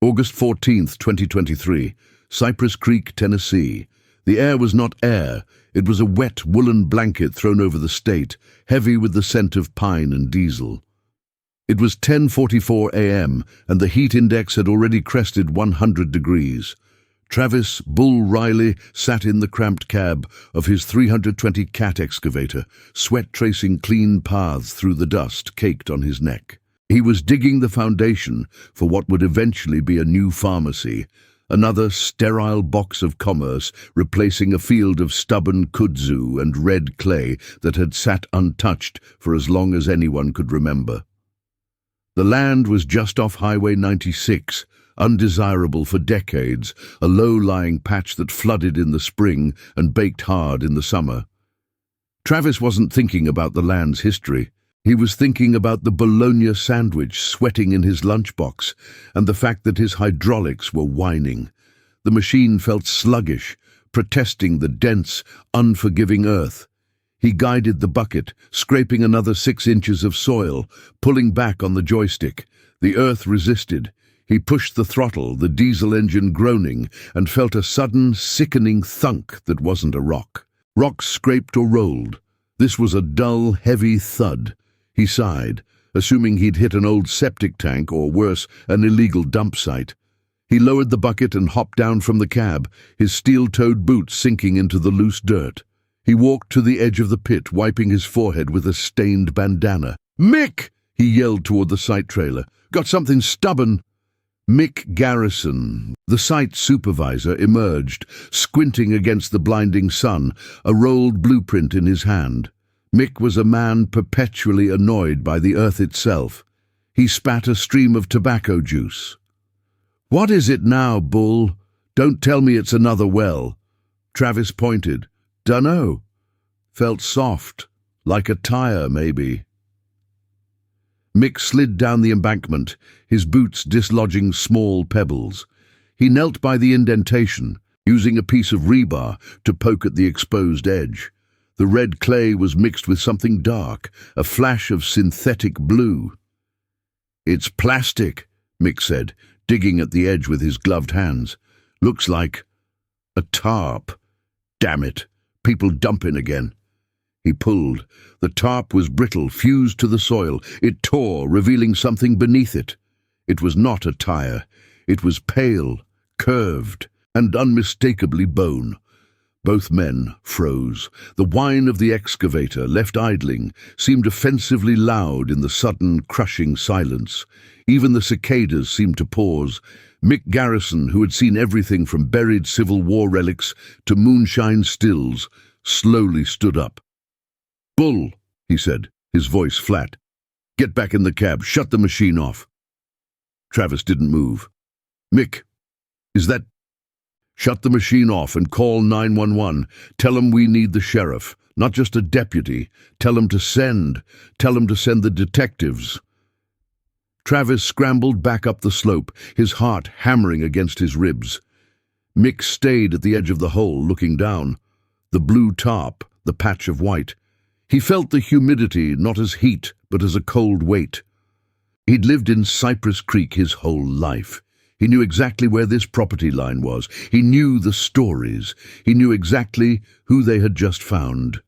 August 14th, 2023, Cypress Creek, Tennessee. The air was not air, it was a wet woolen blanket thrown over the state, heavy with the scent of pine and diesel. It was 10:44 a.m., and the heat index had already crested 100 degrees. Travis "Bull" Riley sat in the cramped cab of his 320 Cat excavator, sweat tracing clean paths through the dust caked on his neck. He was digging the foundation for what would eventually be a new pharmacy, another sterile box of commerce replacing a field of stubborn kudzu and red clay that had sat untouched for as long as anyone could remember. The land was just off Highway 96, undesirable for decades, a low-lying patch that flooded in the spring and baked hard in the summer. Travis wasn't thinking about the land's history. He was thinking about the bologna sandwich sweating in his lunchbox and the fact that his hydraulics were whining. The machine felt sluggish, protesting the dense, unforgiving earth. He guided the bucket, scraping another 6 inches of soil, pulling back on the joystick. The earth resisted. He pushed the throttle, the diesel engine groaning, and felt a sudden, sickening thunk that wasn't a rock. Rocks scraped or rolled. This was a dull, heavy thud. He sighed, assuming he'd hit an old septic tank or, worse, an illegal dump site. He lowered the bucket and hopped down from the cab, his steel-toed boots sinking into the loose dirt. He walked to the edge of the pit, wiping his forehead with a stained bandana. "Mick!" he yelled toward the site trailer. "Got something stubborn." Mick Garrison, the site supervisor, emerged, squinting against the blinding sun, a rolled blueprint in his hand. Mick was a man perpetually annoyed by the earth itself. He spat a stream of tobacco juice. "What is it now, Bull? Don't tell me it's another well." Travis pointed. "Dunno." Felt soft, like a tire, maybe. Mick slid down the embankment, his boots dislodging small pebbles. He knelt by the indentation, using a piece of rebar to poke at the exposed edge. The red clay was mixed with something dark, a flash of synthetic blue. "It's plastic," Mick said, digging at the edge with his gloved hands. "Looks like a tarp. Damn it, people dumping again." He pulled. The tarp was brittle, fused to the soil. It tore, revealing something beneath it. It was not a tire. It was pale, curved, and unmistakably bone. Both men froze. The whine of the excavator, left idling, seemed offensively loud in the sudden, crushing silence. Even the cicadas seemed to pause. Mick Garrison, who had seen everything from buried Civil War relics to moonshine stills, slowly stood up. "Bull," he said, his voice flat. "Get back in the cab. Shut the machine off." Travis didn't move. "Mick, is that—" "Shut the machine off and call 911. Tell 'em we need the sheriff, not just a deputy. Tell 'em to send the detectives." Travis scrambled back up the slope, his heart hammering against his ribs. Mick stayed at the edge of the hole, looking down. The blue tarp, the patch of white. He felt the humidity not as heat, but as a cold weight. He'd lived in Cypress Creek his whole life. He knew exactly where this property line was. He knew the stories. He knew exactly who they had just found.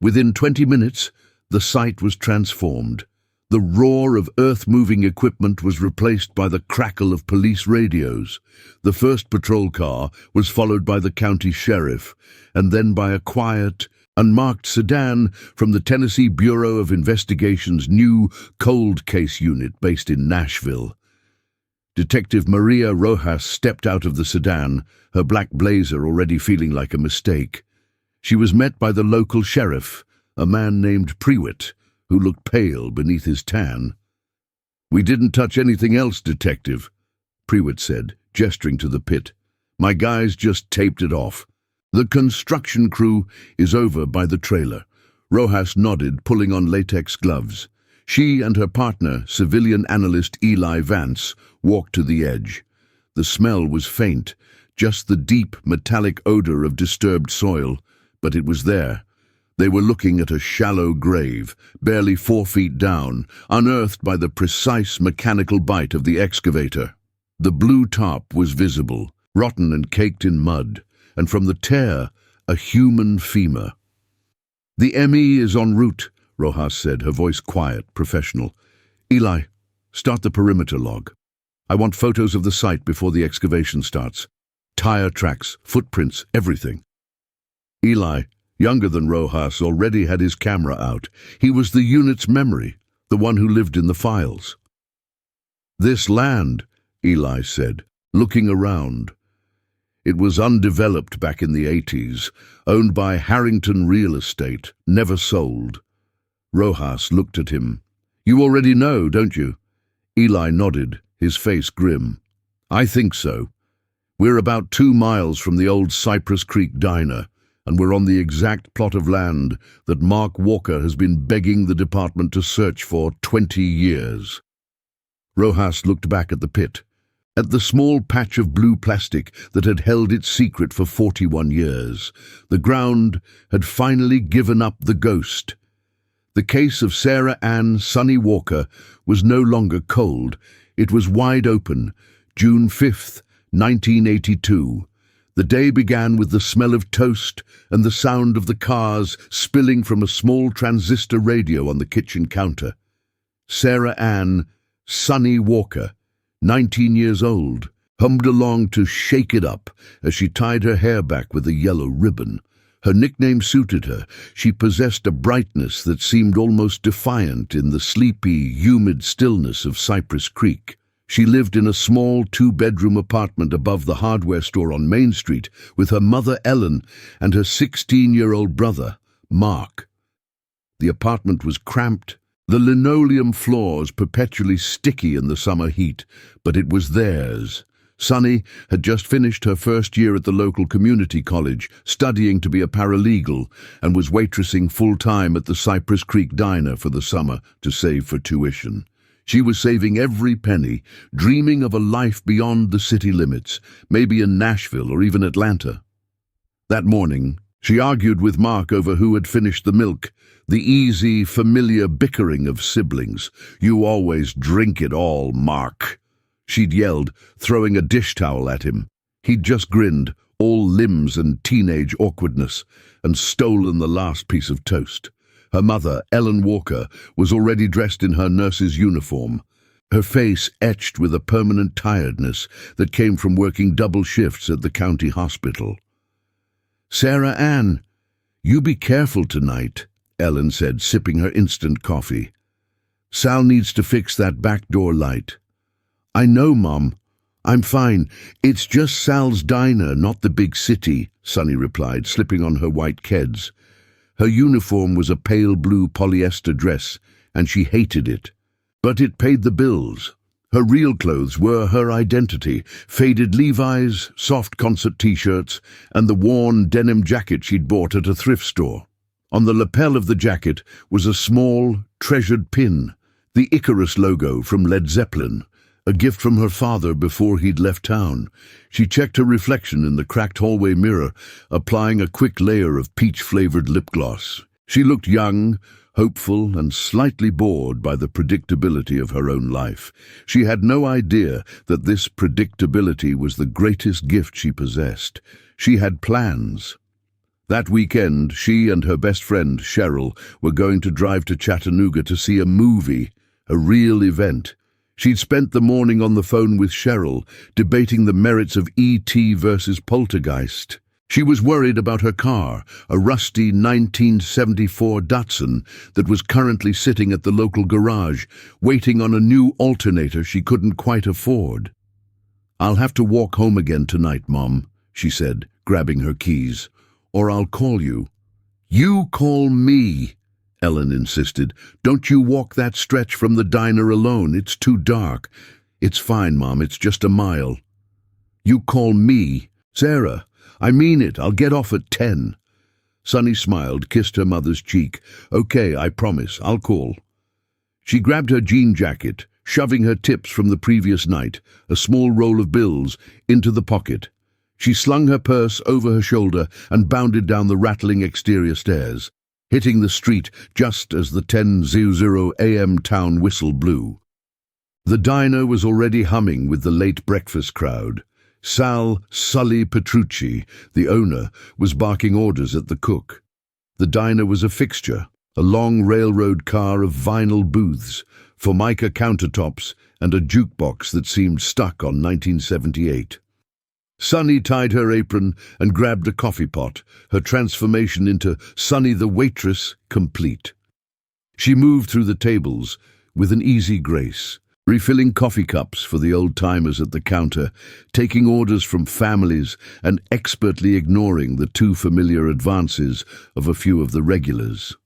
Within 20 minutes, the site was transformed. The roar of earth-moving equipment was replaced by the crackle of police radios. The first patrol car was followed by the county sheriff, and then by a quiet, unmarked sedan from the Tennessee Bureau of Investigation's new cold case unit based in Nashville. Detective Maria Rojas stepped out of the sedan, her black blazer already feeling like a mistake. She was met by the local sheriff, a man named Prewitt, who looked pale beneath his tan. "We didn't touch anything else, Detective," Prewitt said, gesturing to the pit. "My guys just taped it off. The construction crew is over by the trailer." Rojas nodded, pulling on latex gloves. She and her partner, civilian analyst Eli Vance, walked to the edge. The smell was faint, just the deep, metallic odor of disturbed soil, but it was there. They were looking at a shallow grave, barely 4 feet down, unearthed by the precise mechanical bite of the excavator. The blue top was visible, rotten and caked in mud, and from the tear, a human femur. "The ME is en route," Rojas said, her voice quiet, professional. "Eli, start the perimeter log. I want photos of the site before the excavation starts. Tire tracks, footprints, everything." Eli, younger than Rojas, already had his camera out. He was the unit's memory, the one who lived in the files. "This land," Eli said, looking around. It was undeveloped back in the 80s, owned by Harrington Real Estate, never sold. Rojas looked at him. "You already know, don't you?" Eli nodded, his face grim. "I think so. We're about 2 miles from the old Cypress Creek diner, and we're on the exact plot of land that Mark Walker has been begging the department to search for 20 years. Rojas looked back at the pit, at the small patch of blue plastic that had held its secret for 41 years. The ground had finally given up the ghost. The case of Sarah Ann Sonny Walker was no longer cold. It was wide open. June 5th, 1982. The day began with the smell of toast and the sound of the cars spilling from a small transistor radio on the kitchen counter. Sarah Ann Sonny Walker, 19 years old, hummed along to "Shake It Up" as she tied her hair back with a yellow ribbon. Her nickname suited her. She possessed a brightness that seemed almost defiant in the sleepy, humid stillness of Cypress Creek. She lived in a small 2-bedroom apartment above the hardware store on Main Street with her mother Ellen and her 16-year-old brother, Mark. The apartment was cramped, the linoleum floors perpetually sticky in the summer heat, but it was theirs. Sonny had just finished her first year at the local community college, studying to be a paralegal, and was waitressing full-time at the Cypress Creek diner for the summer to save for tuition. She was saving every penny, dreaming of a life beyond the city limits, maybe in Nashville or even Atlanta. That morning, she argued with Mark over who had finished the milk, the easy, familiar bickering of siblings. "You always drink it all, Mark," she'd yelled, throwing a dish towel at him. He'd just grinned, all limbs and teenage awkwardness, and stolen the last piece of toast. Her mother, Ellen Walker, was already dressed in her nurse's uniform, her face etched with a permanent tiredness that came from working double shifts at the county hospital. "Sarah Ann, you be careful tonight," Ellen said, sipping her instant coffee. "Sal needs to fix that back door light." "I know, Mom. I'm fine. It's just Sal's diner, not the big city," Sonny replied, slipping on her white Keds. Her uniform was a pale blue polyester dress, and she hated it. But it paid the bills. Her real clothes were her identity: faded Levi's, soft concert t-shirts, and the worn denim jacket she'd bought at a thrift store. On the lapel of the jacket was a small, treasured pin, the Icarus logo from Led Zeppelin, a gift from her father before he'd left town. She checked her reflection in the cracked hallway mirror, applying a quick layer of peach-flavored lip gloss. She looked young, hopeful, and slightly bored by the predictability of her own life. She had no idea that this predictability was the greatest gift she possessed. She had plans. That weekend, she and her best friend, Cheryl, were going to drive to Chattanooga to see a movie, a real event. She'd spent the morning on the phone with Cheryl, debating the merits of E.T. versus Poltergeist. She was worried about her car, a rusty 1974 Datsun that was currently sitting at the local garage, waiting on a new alternator she couldn't quite afford. "I'll have to walk home again tonight, Mom," she said, grabbing her keys. "Or I'll call you." "You call me," Ellen insisted. "Don't you walk that stretch from the diner alone. It's too dark." "It's fine, Mom. It's just a mile." "You call me. Sarah, I mean it. I'll get off at 10. Sonny smiled, kissed her mother's cheek. "Okay, I promise. I'll call." She grabbed her jean jacket, shoving her tips from the previous night, a small roll of bills, into the pocket. She slung her purse over her shoulder and bounded down the rattling exterior stairs, hitting the street just as the 10:00 a.m. town whistle blew. The diner was already humming with the late breakfast crowd. Sal "Sully" Petrucci, the owner, was barking orders at the cook. The diner was a fixture, a long railroad car of vinyl booths, formica countertops, and a jukebox that seemed stuck on 1978. Sunny tied her apron and grabbed a coffee pot, her transformation into Sunny the waitress complete. She moved through the tables with an easy grace, refilling coffee cups for the old-timers at the counter, taking orders from families and expertly ignoring the too familiar advances of a few of the regulars.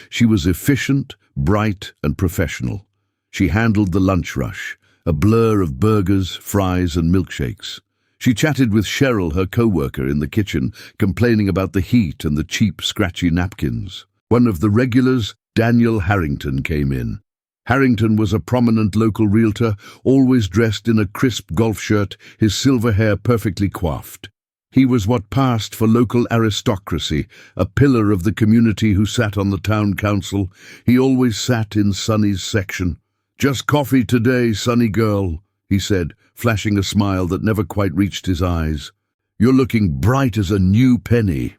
She was efficient, bright, and professional. She handled the lunch rush, a blur of burgers, fries, and milkshakes. She chatted with Cheryl, her co-worker, in the kitchen, complaining about the heat and the cheap, scratchy napkins. One of the regulars, Daniel Harrington, came in. Harrington was a prominent local realtor, always dressed in a crisp golf shirt, his silver hair perfectly coiffed. He was what passed for local aristocracy, a pillar of the community who sat on the town council. He always sat in Sunny's section. "Just coffee today, Sunny girl," he said, flashing a smile that never quite reached his eyes. "You're looking bright as a new penny."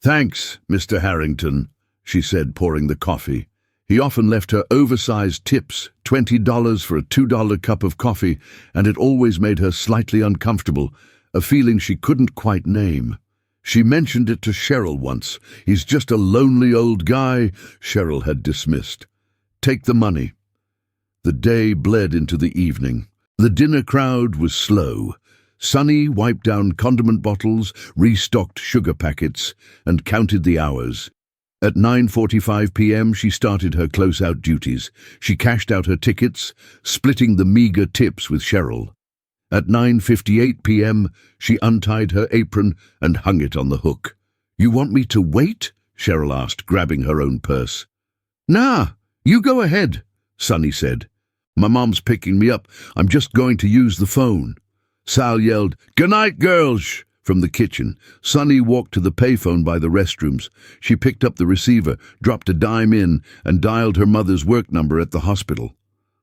"Thanks, Mr. Harrington," she said, pouring the coffee. He often left her oversized tips, $20 for a $2 cup of coffee, and it always made her slightly uncomfortable, a feeling she couldn't quite name. She mentioned it to Cheryl once. "He's just a lonely old guy," Cheryl had dismissed. "Take the money." The day bled into the evening. The dinner crowd was slow. Sunny wiped down condiment bottles, restocked sugar packets, and counted the hours. At 9:45 p.m. she started her close-out duties. She cashed out her tickets, splitting the meager tips with Cheryl. At 9:58 p.m. she untied her apron and hung it on the hook. "You want me to wait?" Cheryl asked, grabbing her own purse. "Nah, you go ahead," Sunny said. "My mom's picking me up. I'm just going to use the phone." Sal yelled, "Good night, girls," from the kitchen. Sunny walked to the payphone by the restrooms. She picked up the receiver, dropped a dime in, and dialed her mother's work number at the hospital.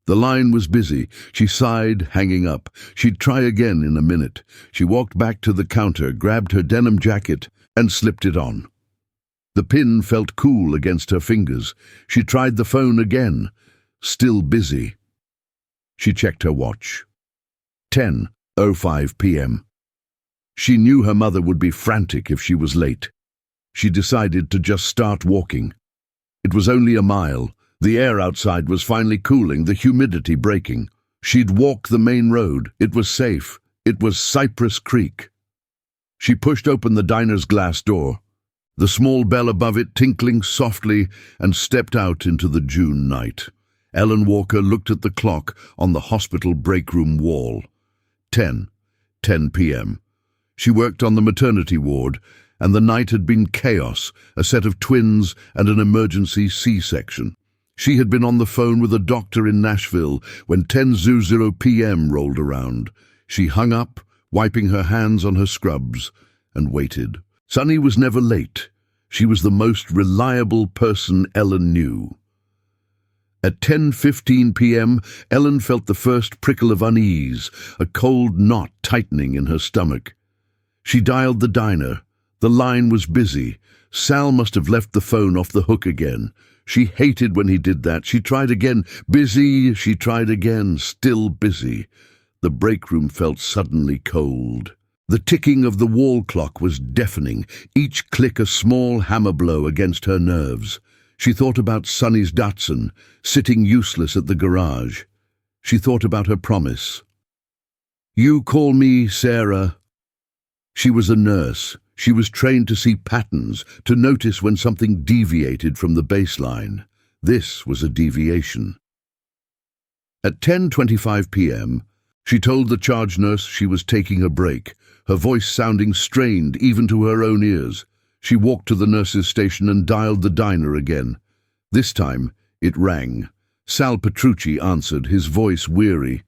The line was busy. She sighed, hanging up. She'd try again in a minute. She walked back to the counter, grabbed her denim jacket, and slipped it on. The pin felt cool against her fingers. She tried the phone again. Still busy. She checked her watch. 10:05 p.m. She knew her mother would be frantic if she was late. She decided to just start walking. It was only a mile. The air outside was finally cooling, the humidity breaking. She'd walk the main road. It was safe. It was Cypress Creek. She pushed open the diner's glass door, the small bell above it tinkling softly, and stepped out into the June night. Ellen Walker looked at the clock on the hospital break-room wall. 10 p.m. She worked on the maternity ward, and the night had been chaos, a set of twins and an emergency C-section. She had been on the phone with a doctor in Nashville when 10:00 p.m. rolled around. She hung up, wiping her hands on her scrubs, and waited. Sunny was never late. She was the most reliable person Ellen knew. At 10:15 p.m., Ellen felt the first prickle of unease, a cold knot tightening in her stomach. She dialed the diner. The line was busy. Sal must have left the phone off the hook again. She hated when he did that. She tried again. Busy. She tried again. Still busy. The break room felt suddenly cold. The ticking of the wall clock was deafening, each click a small hammer blow against her nerves. She thought about Sunny's Datsun, sitting useless at the garage. She thought about her promise. "You call me Sarah." She was a nurse. She was trained to see patterns, to notice when something deviated from the baseline. This was a deviation. At 10:25 p.m., she told the charge nurse she was taking a break, her voice sounding strained even to her own ears. She walked to the nurse's station and dialed the diner again. This time, it rang. Sal Petrucci answered, his voice weary.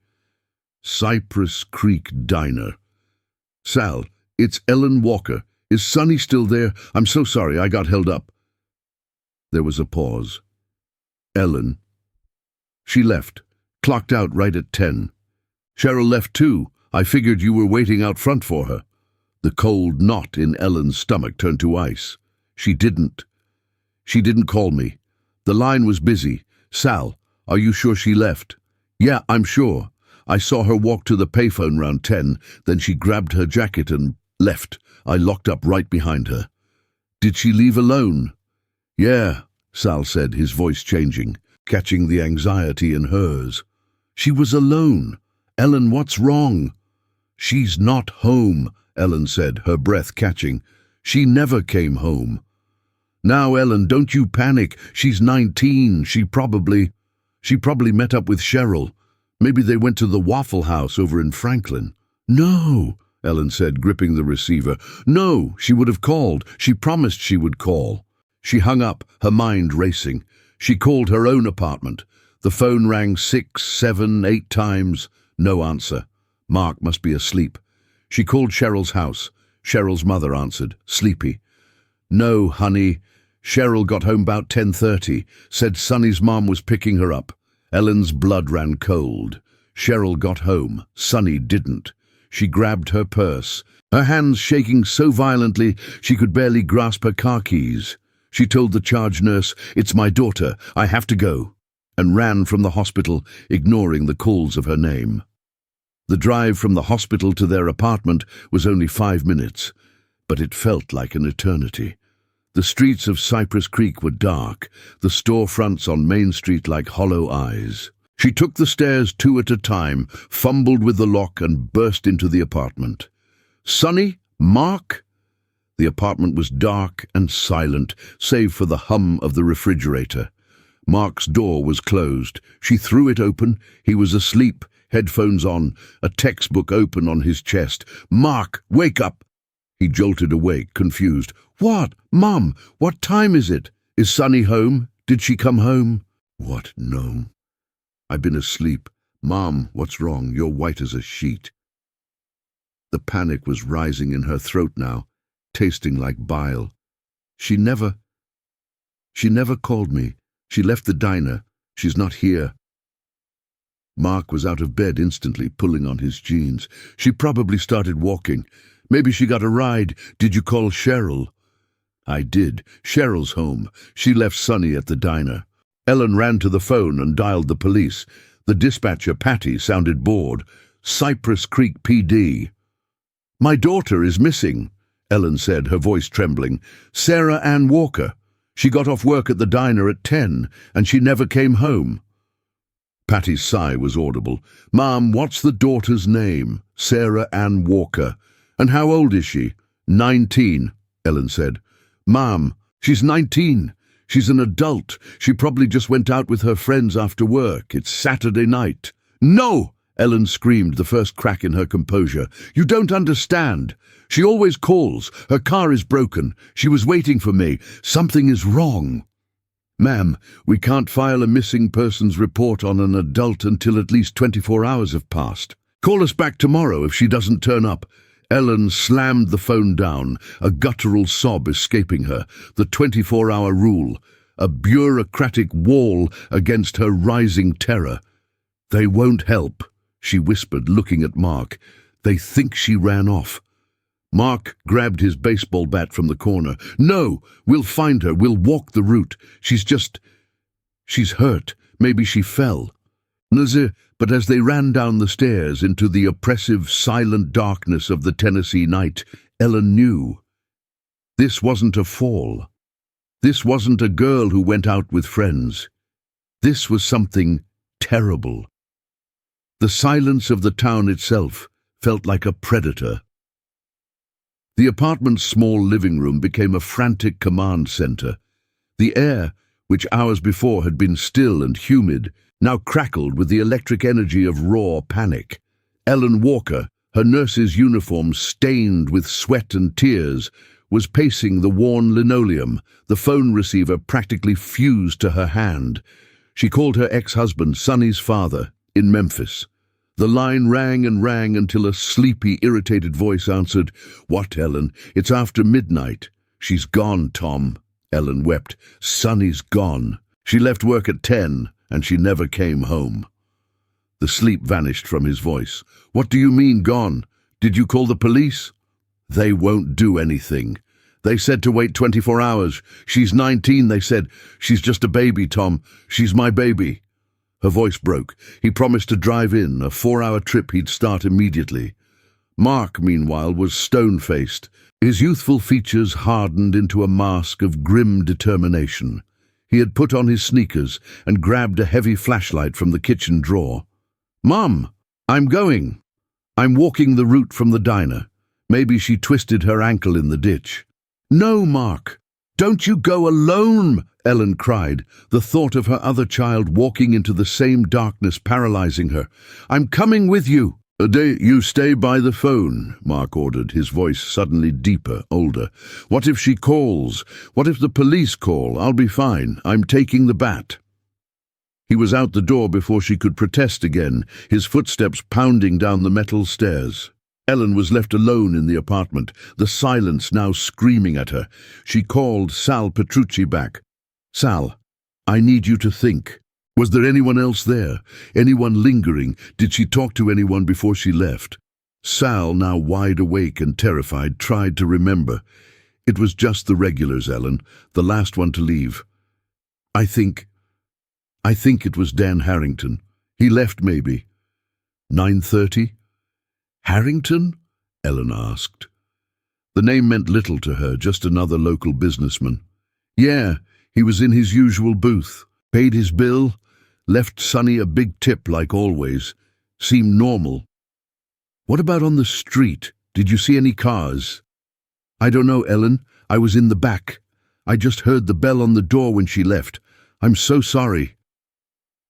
"Cypress Creek Diner." "Sal, it's Ellen Walker. Is Sunny still there? I'm so sorry, I got held up." There was a pause. "Ellen." She left, Clocked out right at 10. Cheryl left too. I figured you were waiting out front for her. The cold knot in Ellen's stomach turned to ice. She didn't call me. The line was busy. Sal, are you sure she left? Yeah, I'm sure. I saw her walk to the payphone round 10, then she grabbed her jacket and left. I locked up right behind her. Did she leave alone? Yeah, Sal said, his voice changing, catching the anxiety in hers. She was alone. Ellen, what's wrong? She's not home, Ellen said, her breath catching. She never came home. Now, Ellen, don't you panic. She's 19. She probably met up with Cheryl. Maybe they went to the Waffle House over in Franklin. No, Ellen said, gripping the receiver. No, she would have called. She promised she would call. She hung up, her mind racing. She called her own apartment. The phone rang 6, 7, 8 times. No answer. Mark must be asleep. She called Cheryl's house. Cheryl's mother answered, sleepy. No, honey. Cheryl got home about 10:30, said Sonny's mom was picking her up. Ellen's blood ran cold. Cheryl got home. Sonny didn't. She grabbed her purse, her hands shaking so violently she could barely grasp her car keys. She told the charge nurse, "It's my daughter, I have to go," and ran from the hospital, ignoring the calls of her name. The drive from the hospital to their apartment was only 5 minutes, but it felt like an eternity. The streets of Cypress Creek were dark, the storefronts on Main Street like hollow eyes. She took the stairs 2 at a time, fumbled with the lock and burst into the apartment. Sonny? Mark? The apartment was dark and silent, save for the hum of the refrigerator. Mark's door was closed. She threw it open. He was asleep, headphones on, a textbook open on his chest. "Mark, wake up!" He jolted awake, confused. "What? Mom, what time is it? Is Sonny home? Did she come home?" "What? No. I've been asleep. Mom, what's wrong? You're white as a sheet." The panic was rising in her throat now, tasting like bile. She never called me. She left the diner. She's not here." Mark was out of bed instantly, pulling on his jeans. "She probably started walking. Maybe she got a ride. Did you call Cheryl?" "I did. Cheryl's home. She left Sonny at the diner." Ellen ran to the phone and dialed the police. The dispatcher, Patty, sounded bored. "Cypress Creek PD." "My daughter is missing," Ellen said, her voice trembling. "Sarah Ann Walker. She got off work at the diner at 10, and she never came home." Patty's sigh was audible. "Mom, what's the daughter's name?" "Sarah Ann Walker." "And how old is she?" 19, Ellen said. "Mom, she's 19. She's an adult. She probably just went out with her friends after work. It's Saturday night." "No!" Ellen screamed, the first crack in her composure. "You don't understand. She always calls. Her car is broken. She was waiting for me. Something is wrong." "Ma'am, we can't file a missing persons report on an adult until at least 24 hours have passed. Call us back tomorrow if she doesn't turn up." Ellen slammed the phone down, a guttural sob escaping her. The 24-hour rule, a bureaucratic wall against her rising terror. "They won't help," she whispered, looking at Mark. "They think she ran off." Mark grabbed his baseball bat from the corner. "No, we'll find her. We'll walk the route. She's hurt. Maybe she fell." But as they ran down the stairs into the oppressive, silent darkness of the Tennessee night, Ellen knew. This wasn't a fall. This wasn't a girl who went out with friends. This was something terrible. The silence of the town itself felt like a predator. The apartment's small living room became a frantic command center. The air, which hours before had been still and humid, now crackled with the electric energy of raw panic. Ellen Walker, her nurse's uniform stained with sweat and tears, was pacing the worn linoleum, the phone receiver practically fused to her hand. She called her ex-husband, Sonny's father, in Memphis. The line rang and rang until a sleepy, irritated voice answered, "What, Ellen? It's after midnight." "She's gone, Tom." Ellen wept. "Sonny's gone. She left work at 10, and she never came home." The sleep vanished from his voice. "What do you mean, gone? Did you call the police?" "They won't do anything. They said to wait 24 hours. She's 19, they said. She's just a baby, Tom. She's my baby." Her voice broke. He promised to drive in, a 4-hour trip he'd start immediately. Mark, meanwhile, was stone-faced. His youthful features hardened into a mask of grim determination. He had put on his sneakers and grabbed a heavy flashlight from the kitchen drawer. "Mum, I'm going. I'm walking the route from the diner. Maybe she twisted her ankle in the ditch." "No, Mark, don't you go alone," Ellen cried, the thought of her other child walking into the same darkness paralyzing her. "I'm coming with you." You stay by the phone," Mark ordered, his voice suddenly deeper, older. "What if she calls? What if the police call? I'll be fine. I'm taking the bat." He was out the door before she could protest again, his footsteps pounding down the metal stairs. Ellen was left alone in the apartment, the silence now screaming at her. She called Sal Petrucci back. "Sal, I need you to think. Was there anyone else there? Anyone lingering? Did she talk to anyone before she left?" Sal, now wide awake and terrified, tried to remember. "It was just the regulars, Ellen, the last one to leave. I think it was Dan Harrington. He left maybe." 9:30? "Harrington?" Ellen asked. The name meant little to her, just another local businessman. "Yeah, he was in his usual booth. Paid his bill, left Sonny a big tip like always. Seemed normal." "What about on the street? Did you see any cars?" "I don't know, Ellen. I was in the back. I just heard the bell on the door when she left. I'm so sorry."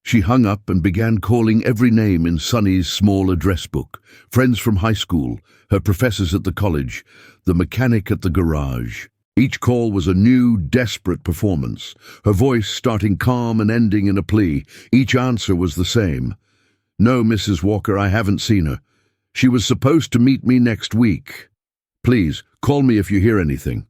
She hung up and began calling every name in Sonny's small address book. Friends from high school, her professors at the college, the mechanic at the garage. Each call was a new, desperate performance, her voice starting calm and ending in a plea. Each answer was the same. "No, Mrs. Walker, I haven't seen her. She was supposed to meet me next week. Please, call me if you hear anything."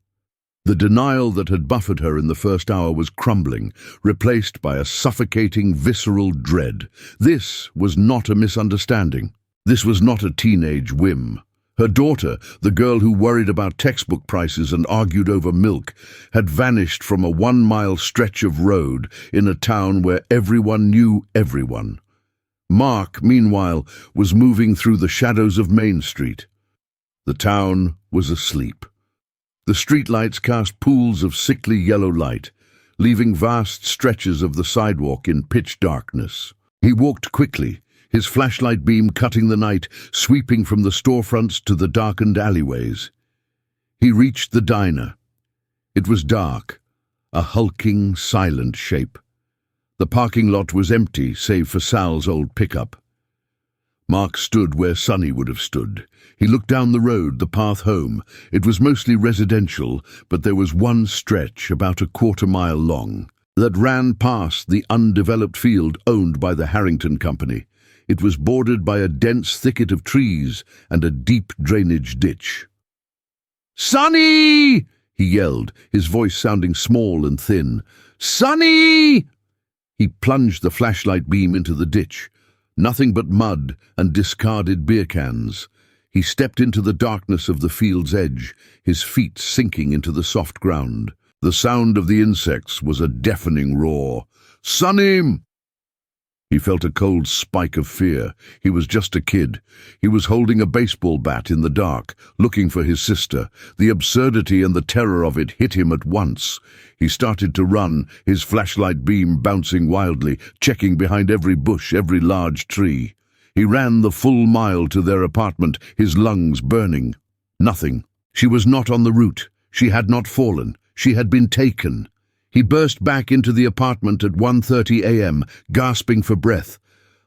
The denial that had buffered her in the first hour was crumbling, replaced by a suffocating, visceral dread. This was not a misunderstanding. This was not a teenage whim. Her daughter, the girl who worried about textbook prices and argued over milk, had vanished from a 1-mile stretch of road in a town where everyone knew everyone. Mark, meanwhile, was moving through the shadows of Main Street. The town was asleep. The streetlights cast pools of sickly yellow light, leaving vast stretches of the sidewalk in pitch darkness. He walked quickly, his flashlight beam cutting the night, sweeping from the storefronts to the darkened alleyways. He reached the diner. It was dark, a hulking, silent shape. The parking lot was empty, save for Sal's old pickup. Mark stood where Sonny would have stood. He looked down the road, the path home. It was mostly residential, but there was one stretch, about a quarter-mile long, that ran past the undeveloped field owned by the Harrington Company. It was bordered by a dense thicket of trees and a deep drainage ditch. "Sonny!" he yelled, his voice sounding small and thin. "Sonny!" He plunged the flashlight beam into the ditch. Nothing but mud and discarded beer cans. He stepped into the darkness of the field's edge, his feet sinking into the soft ground. The sound of the insects was a deafening roar. "Sonny!" He felt a cold spike of fear. He was just a kid. He was holding a baseball bat in the dark, looking for his sister. The absurdity and the terror of it hit him at once. He started to run, his flashlight beam bouncing wildly, checking behind every bush, every large tree. He ran the full mile to their apartment, his lungs burning. Nothing. She was not on the route. She had not fallen. She had been taken. He burst back into the apartment at 1:30 a.m., gasping for breath.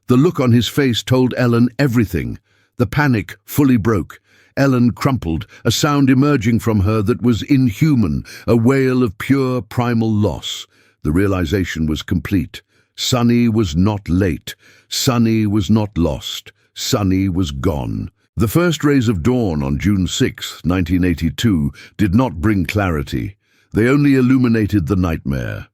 The look on his face told Ellen everything. The panic fully broke. Ellen crumpled, a sound emerging from her that was inhuman, a wail of pure primal loss. The realization was complete. Sonny was not late. Sonny was not lost. Sonny was gone. The first rays of dawn on June 6, 1982, did not bring clarity. They only illuminated the nightmare.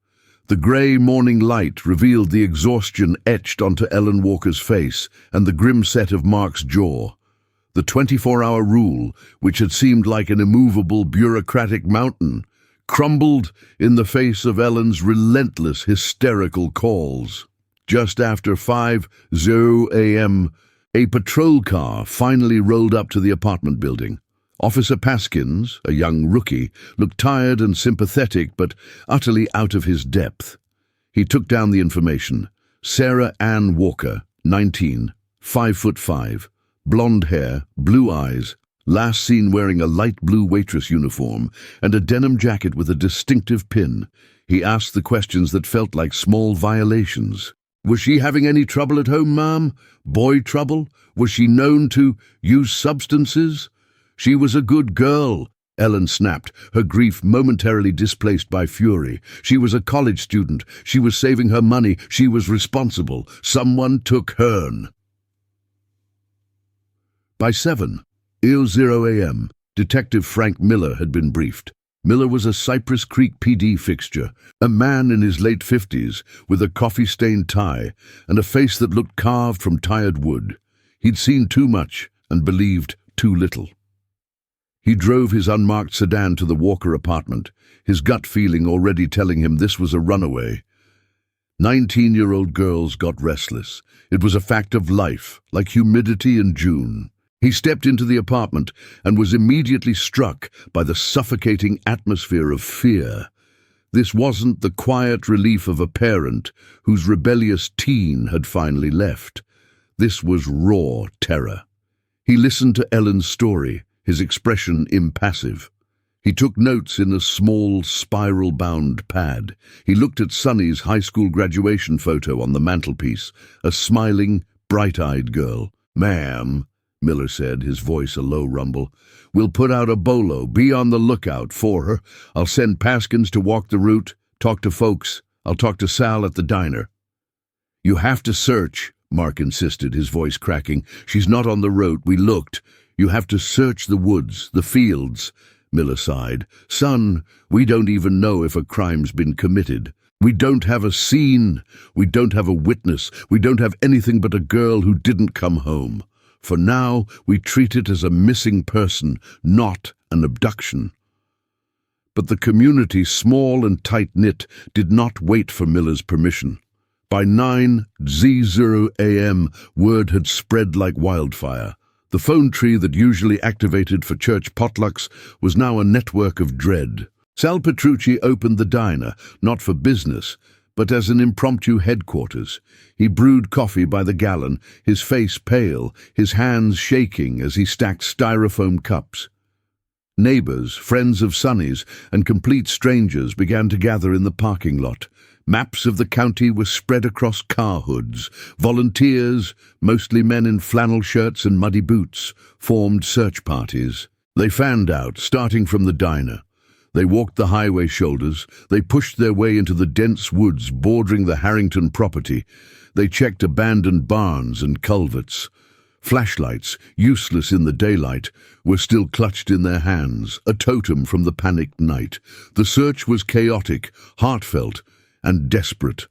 The grey morning light revealed the exhaustion etched onto Ellen Walker's face and the grim set of Mark's jaw. The 24-hour rule, which had seemed like an immovable bureaucratic mountain, crumbled in the face of Ellen's relentless hysterical calls. Just after 5:00 a.m., a patrol car finally rolled up to the apartment building. Officer Paskins, a young rookie, looked tired and sympathetic but utterly out of his depth. He took down the information. Sarah Ann Walker, 19, 5'5", blonde hair, blue eyes, last seen wearing a light blue waitress uniform and a denim jacket with a distinctive pin. He asked the questions that felt like small violations. Was she having any trouble at home, ma'am? Boy trouble? Was she known to use substances? She was a good girl, Ellen snapped, her grief momentarily displaced by fury. She was a college student. She was saving her money. She was responsible. Someone took hern. By 7:00 a.m., Detective Frank Miller had been briefed. Miller was a Cypress Creek PD fixture, a man in his late 50s with a coffee-stained tie and a face that looked carved from tired wood. He'd seen too much and believed too little. He drove his unmarked sedan to the Walker apartment, his gut feeling already telling him this was a runaway. 19-year-old girls got restless. It was a fact of life, like humidity in June. He stepped into the apartment and was immediately struck by the suffocating atmosphere of fear. This wasn't the quiet relief of a parent whose rebellious teen had finally left. This was raw terror. He listened to Ellen's story, his expression impassive. He took notes in a small, spiral-bound pad. He looked at Sonny's high school graduation photo on the mantelpiece, a smiling, bright-eyed girl. "Ma'am," Miller said, his voice a low rumble, "we'll put out a bolo. Be on the lookout for her. I'll send Paskins to walk the route, talk to folks. I'll talk to Sal at the diner." "You have to search," Mark insisted, his voice cracking. "She's not on the road. We looked. You have to search the woods, the fields." Miller sighed. "Son, we don't even know if a crime's been committed. We don't have a scene. We don't have a witness. We don't have anything but a girl who didn't come home. For now, we treat it as a missing person, not an abduction." But the community, small and tight-knit, did not wait for Miller's permission. By 9:00 a.m., word had spread like wildfire. The phone tree that usually activated for church potlucks was now a network of dread. Sal Petrucci opened the diner, not for business, but as an impromptu headquarters. He brewed coffee by the gallon, his face pale, his hands shaking as he stacked styrofoam cups. Neighbors, friends of Sonny's, and complete strangers began to gather in the parking lot. Maps of the county were spread across car hoods. Volunteers, mostly men in flannel shirts and muddy boots, formed search parties. They fanned out, starting from the diner. They walked the highway shoulders. They pushed their way into the dense woods bordering the Harrington property. They checked abandoned barns and culverts. Flashlights, useless in the daylight, were still clutched in their hands, a totem from the panicked night. The search was chaotic, heartfelt, and desperate.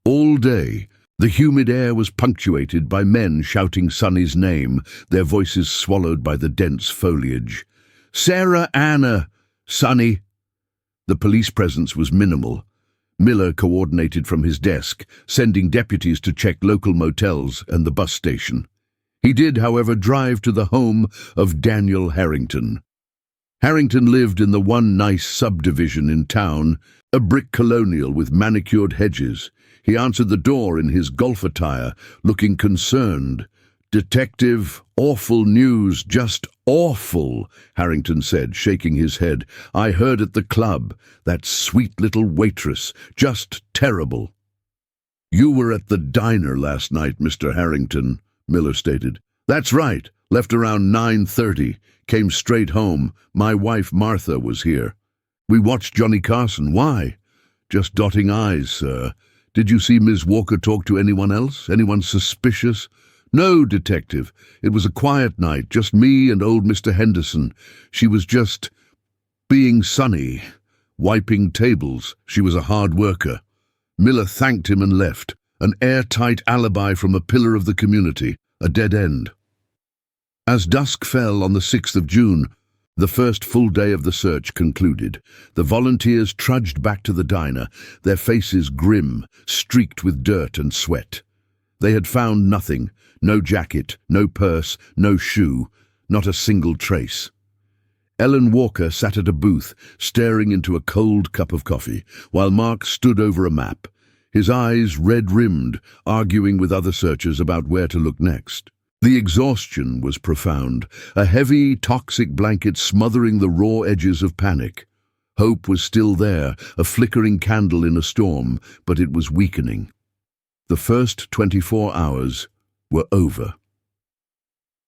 All day, the humid air was punctuated by men shouting Sonny's name, their voices swallowed by the dense foliage. "Sarah Anna! Sonny!" The police presence was minimal. Miller coordinated from his desk, sending deputies to check local motels and the bus station. He did, however, drive to the home of Daniel Harrington. Harrington lived in the one nice subdivision in town, a brick colonial with manicured hedges. He answered the door in his golf attire, looking concerned. "Detective, awful news, just awful," Harrington said, shaking his head. "I heard at the club. That sweet little waitress. Just terrible." "You were at the diner last night, Mr. Harrington," Miller stated. "That's right. Left around 9:30. Came straight home. My wife, Martha, was here. We watched Johnny Carson. Why?" "Just dotting I's, sir. Did you see Ms. Walker talk to anyone else? Anyone suspicious?" "No, Detective. It was a quiet night, just me and old Mr. Henderson. She was just being Sonny, wiping tables. She was a hard worker." Miller thanked him and left, an airtight alibi from a pillar of the community, a dead end. As dusk fell on the 6th of June, the first full day of the search concluded. The volunteers trudged back to the diner, their faces grim, streaked with dirt and sweat. They had found nothing, no jacket, no purse, no shoe, not a single trace. Ellen Walker sat at a booth, staring into a cold cup of coffee, while Mark stood over a map, his eyes red-rimmed, arguing with other searchers about where to look next. The exhaustion was profound, a heavy, toxic blanket smothering the raw edges of panic. Hope was still there, a flickering candle in a storm, but it was weakening. The first 24 hours were over.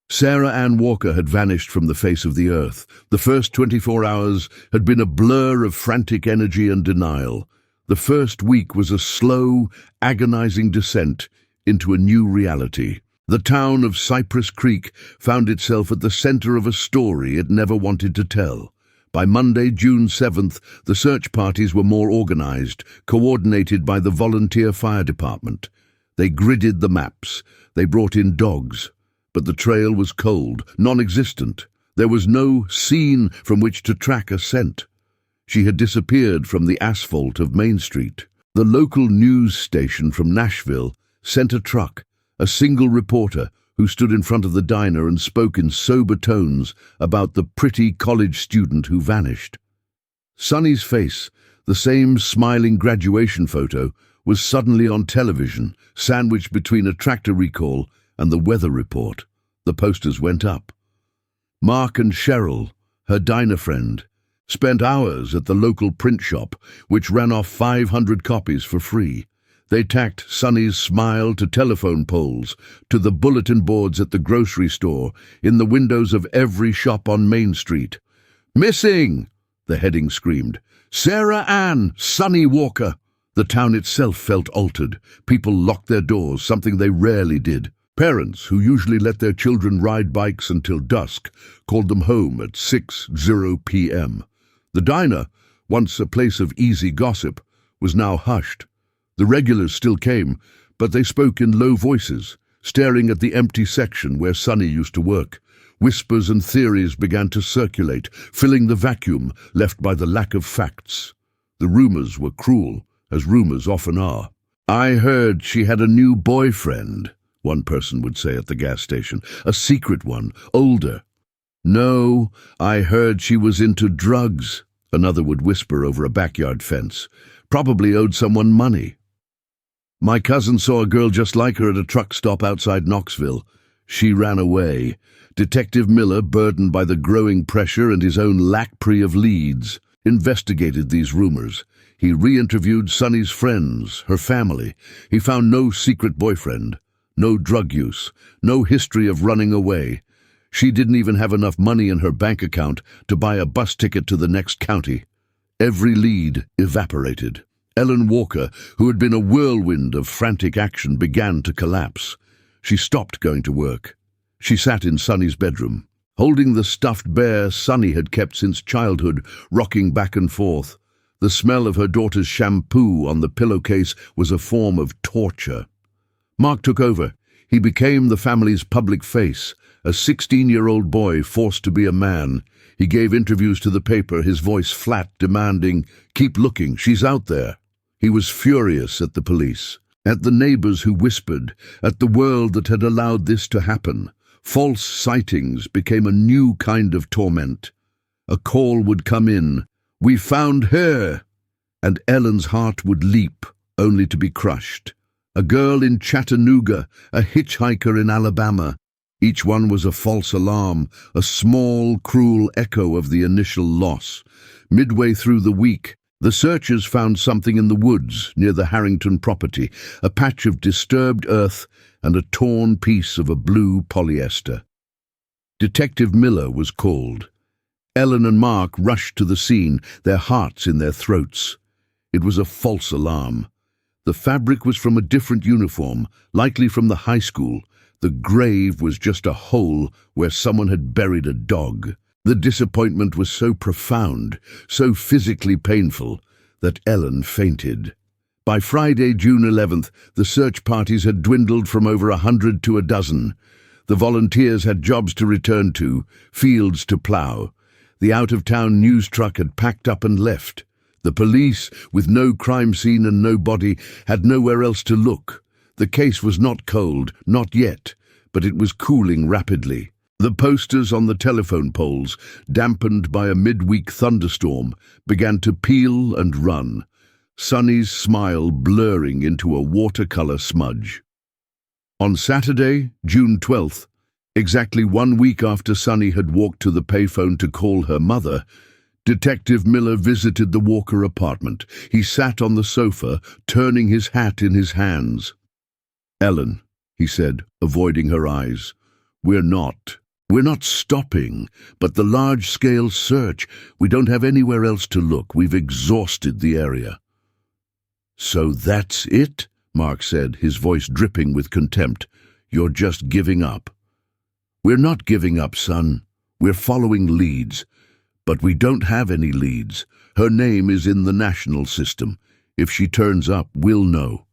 Sarah Ann Walker had vanished from the face of the earth. The first 24 hours had been a blur of frantic energy and denial. The first week was a slow, agonizing descent into a new reality. The town of Cypress Creek found itself at the center of a story it never wanted to tell. By Monday, June 7th, the search parties were more organized, coordinated by the volunteer fire department. They gridded the maps. They brought in dogs. But the trail was cold, non-existent. There was no scene from which to track a scent. She had disappeared from the asphalt of Main Street. The local news station from Nashville sent a truck, a single reporter who stood in front of the diner and spoke in sober tones about the pretty college student who vanished. Sonny's face, the same smiling graduation photo, was suddenly on television, sandwiched between a tractor recall and the weather report. The posters went up. Mark and Cheryl, her diner friend, spent hours at the local print shop, which ran off 500 copies for free. They tacked Sonny's smile to telephone poles, to the bulletin boards at the grocery store, in the windows of every shop on Main Street. "Missing!" the heading screamed. "Sarah Ann, Sonny Walker." The town itself felt altered. People locked their doors, something they rarely did. Parents, who usually let their children ride bikes until dusk, called them home at 6:00 p.m. The diner, once a place of easy gossip, was now hushed. The regulars still came, but they spoke in low voices, staring at the empty section where Sonny used to work. Whispers and theories began to circulate, filling the vacuum left by the lack of facts. The rumors were cruel, as rumors often are. "I heard she had a new boyfriend," one person would say at the gas station. "A secret one, older." "No, I heard she was into drugs," another would whisper over a backyard fence. "Probably owed someone money." "My cousin saw a girl just like her at a truck stop outside Knoxville. She ran away." Detective Miller, burdened by the growing pressure and his own lackprey of leads, investigated these rumors. He re-interviewed Sonny's friends, her family. He found no secret boyfriend, no drug use, no history of running away. She didn't even have enough money in her bank account to buy a bus ticket to the next county. Every lead evaporated. Ellen Walker, who had been a whirlwind of frantic action, began to collapse. She stopped going to work. She sat in Sonny's bedroom, holding the stuffed bear Sonny had kept since childhood, rocking back and forth. The smell of her daughter's shampoo on the pillowcase was a form of torture. Mark took over. He became the family's public face, a 16-year-old boy forced to be a man. He gave interviews to the paper, his voice flat, demanding, "Keep looking, she's out there." He was furious at the police, at the neighbors who whispered, at the world that had allowed this to happen. False sightings became a new kind of torment. A call would come in, "We found her," and Ellen's heart would leap, only to be crushed. A girl in Chattanooga, a hitchhiker in Alabama. Each one was a false alarm, a small, cruel echo of the initial loss. Midway through the week, the searchers found something in the woods near the Harrington property, a patch of disturbed earth and a torn piece of a blue polyester. Detective Miller was called. Ellen and Mark rushed to the scene, their hearts in their throats. It was a false alarm. The fabric was from a different uniform, likely from the high school. The grave was just a hole where someone had buried a dog. The disappointment was so profound, so physically painful, that Ellen fainted. By Friday, June 11th, the search parties had dwindled from over 100 to a dozen. The volunteers had jobs to return to, fields to plough. The out-of-town news truck had packed up and left. The police, with no crime scene and no body, had nowhere else to look. The case was not cold, not yet, but it was cooling rapidly. The posters on the telephone poles, dampened by a midweek thunderstorm, began to peel and run, Sonny's smile blurring into a watercolor smudge. On Saturday, June 12th, exactly 1 week after Sonny had walked to the payphone to call her mother, Detective Miller visited the Walker apartment. He sat on the sofa, turning his hat in his hands. "Ellen," he said, avoiding her eyes, We're not stopping, but the large-scale search, we don't have anywhere else to look. We've exhausted the area." "So that's it?" Mark said, his voice dripping with contempt. "You're just giving up." "We're not giving up, son. We're following leads. But we don't have any leads. Her name is in the national system. If she turns up, we'll know."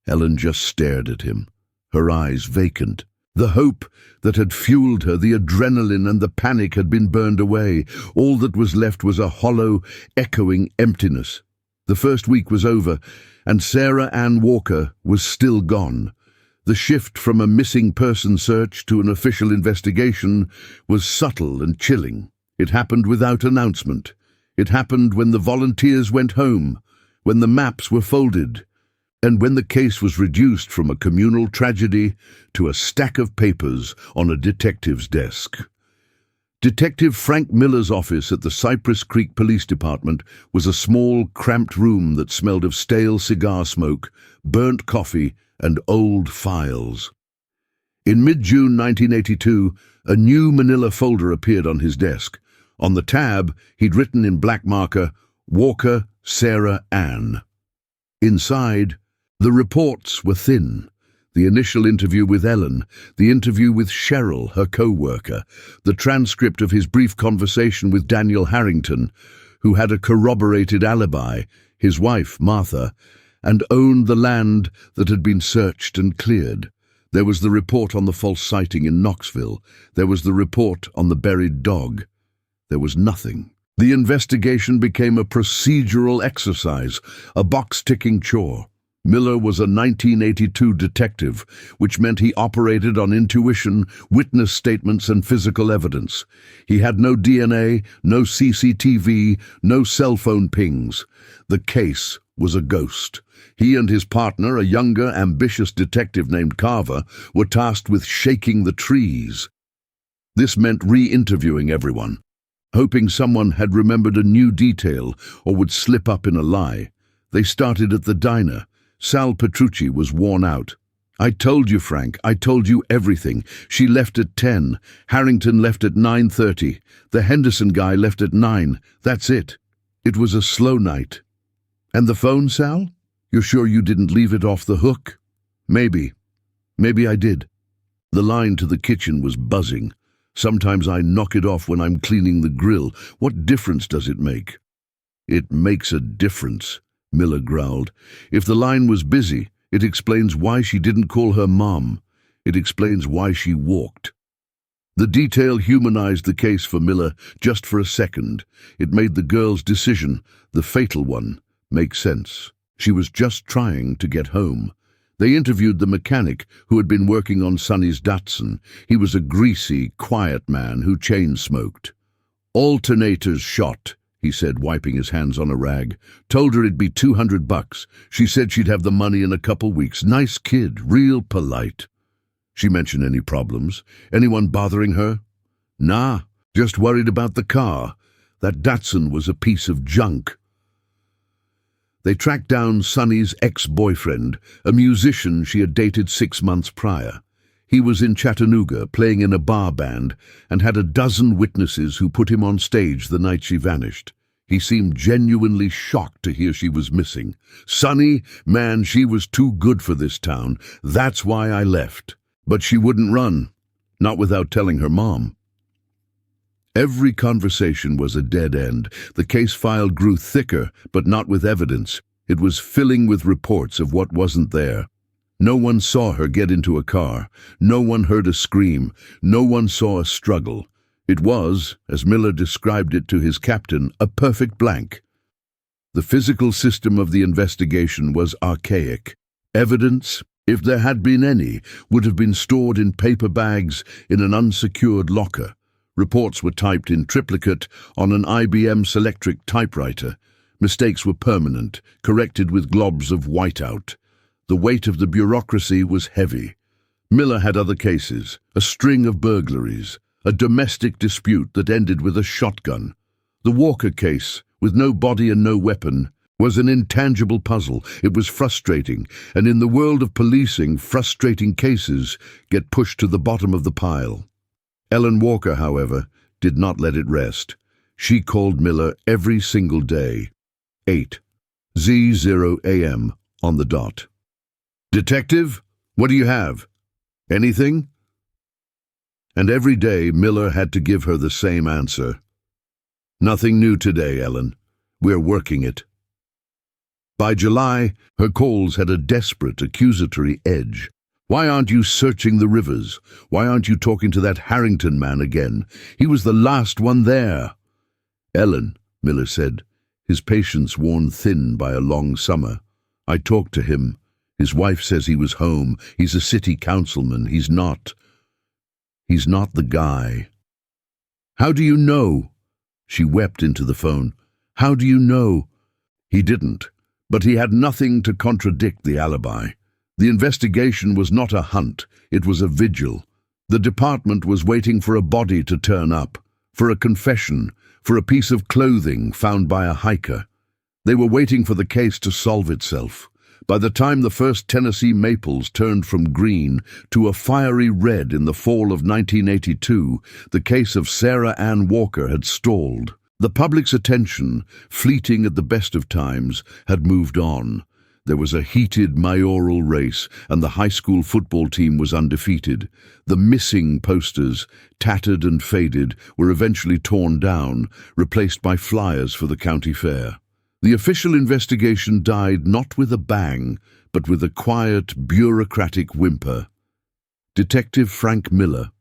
Ellen just stared at him, her eyes vacant. The hope that had fueled her, the adrenaline and the panic had been burned away. All that was left was a hollow, echoing emptiness. The first week was over, and Sarah Ann Walker was still gone. The shift from a missing person search to an official investigation was subtle and chilling. It happened without announcement. It happened when the volunteers went home, when the maps were folded, and when the case was reduced from a communal tragedy to a stack of papers on a detective's desk. Detective Frank Miller's office at the Cypress Creek Police Department was a small, cramped room that smelled of stale cigar smoke, burnt coffee, and old files. In mid-June 1982, a new manila folder appeared on his desk. On the tab, he'd written in black marker, "Walker, Sarah Ann." Inside, the reports were thin. The initial interview with Ellen, the interview with Cheryl, her co-worker, the transcript of his brief conversation with Daniel Harrington, who had a corroborated alibi, his wife, Martha, and owned the land that had been searched and cleared. There was the report on the false sighting in Knoxville. There was the report on the buried dog. There was nothing. The investigation became a procedural exercise, a box-ticking chore. Miller was a 1982 detective, which meant he operated on intuition, witness statements, and physical evidence. He had no DNA, no CCTV, no cell phone pings. The case was a ghost. He and his partner, a younger, ambitious detective named Carver, were tasked with shaking the trees. This meant re-interviewing everyone, hoping someone had remembered a new detail or would slip up in a lie. They started at the diner. Sal Petrucci was worn out. "I told you, Frank, I told you everything. She left at 10. Harrington left at 9:30. The Henderson guy left at 9. That's it. It was a slow night." "And the phone, Sal? You're sure you didn't leave it off the hook?" "Maybe. Maybe I did." The line to the kitchen was buzzing. "Sometimes I knock it off when I'm cleaning the grill. What difference does it make?" "It makes a difference," Miller growled. "If the line was busy, it explains why she didn't call her mom. It explains why she walked." The detail humanized the case for Miller just for a second. It made the girl's decision, the fatal one, make sense. She was just trying to get home. They interviewed the mechanic who had been working on Sonny's Datsun. He was a greasy, quiet man who chain-smoked. "Alternators shot," he said, wiping his hands on a rag. "Told her it'd be $200. She said she'd have the money in a couple weeks. Nice kid, real polite." "She mention any problems? Anyone bothering her?" "Nah, just worried about the car. That Datsun was a piece of junk." They tracked down Sonny's ex-boyfriend, a musician she had dated 6 months prior. He was in Chattanooga, playing in a bar band, and had a dozen witnesses who put him on stage the night she vanished. He seemed genuinely shocked to hear she was missing. "Sonny, man, she was too good for this town. That's why I left." But she wouldn't run, not without telling her mom. Every conversation was a dead end. The case file grew thicker, but not with evidence. It was filling with reports of what wasn't there. No one saw her get into a car. No one heard a scream. No one saw a struggle. It was, as Miller described it to his captain, a perfect blank. The physical system of the investigation was archaic. Evidence, if there had been any, would have been stored in paper bags in an unsecured locker. Reports were typed in triplicate on an IBM Selectric typewriter. Mistakes were permanent, corrected with globs of whiteout. The weight of the bureaucracy was heavy. Miller had other cases, a string of burglaries, a domestic dispute that ended with a shotgun. The Walker case, with no body and no weapon, was an intangible puzzle. It was frustrating, and in the world of policing, frustrating cases get pushed to the bottom of the pile. Ellen Walker, however, did not let it rest. She called Miller every single day. 8:00 a.m. on the dot. "Detective, what do you have? Anything?" And every day Miller had to give her the same answer. "Nothing new today, Ellen. We're working it." By July, her calls had a desperate, accusatory edge. "Why aren't you searching the rivers? Why aren't you talking to that Harrington man again? He was the last one there." "Ellen," Miller said, his patience worn thin by a long summer, "I talked to him. His wife says he was home. He's a city councilman. He's not the guy." "How do you know?" She wept into the phone. "How do you know?" He didn't, but he had nothing to contradict the alibi. The investigation was not a hunt, it was a vigil. The department was waiting for a body to turn up, for a confession, for a piece of clothing found by a hiker. They were waiting for the case to solve itself. By the time the first Tennessee maples turned from green to a fiery red in the fall of 1982, the case of Sarah Ann Walker had stalled. The public's attention, fleeting at the best of times, had moved on. There was a heated mayoral race, and the high school football team was undefeated. The missing posters, tattered and faded, were eventually torn down, replaced by flyers for the county fair. The official investigation died not with a bang, but with a quiet, bureaucratic whimper. Detective Frank Miller,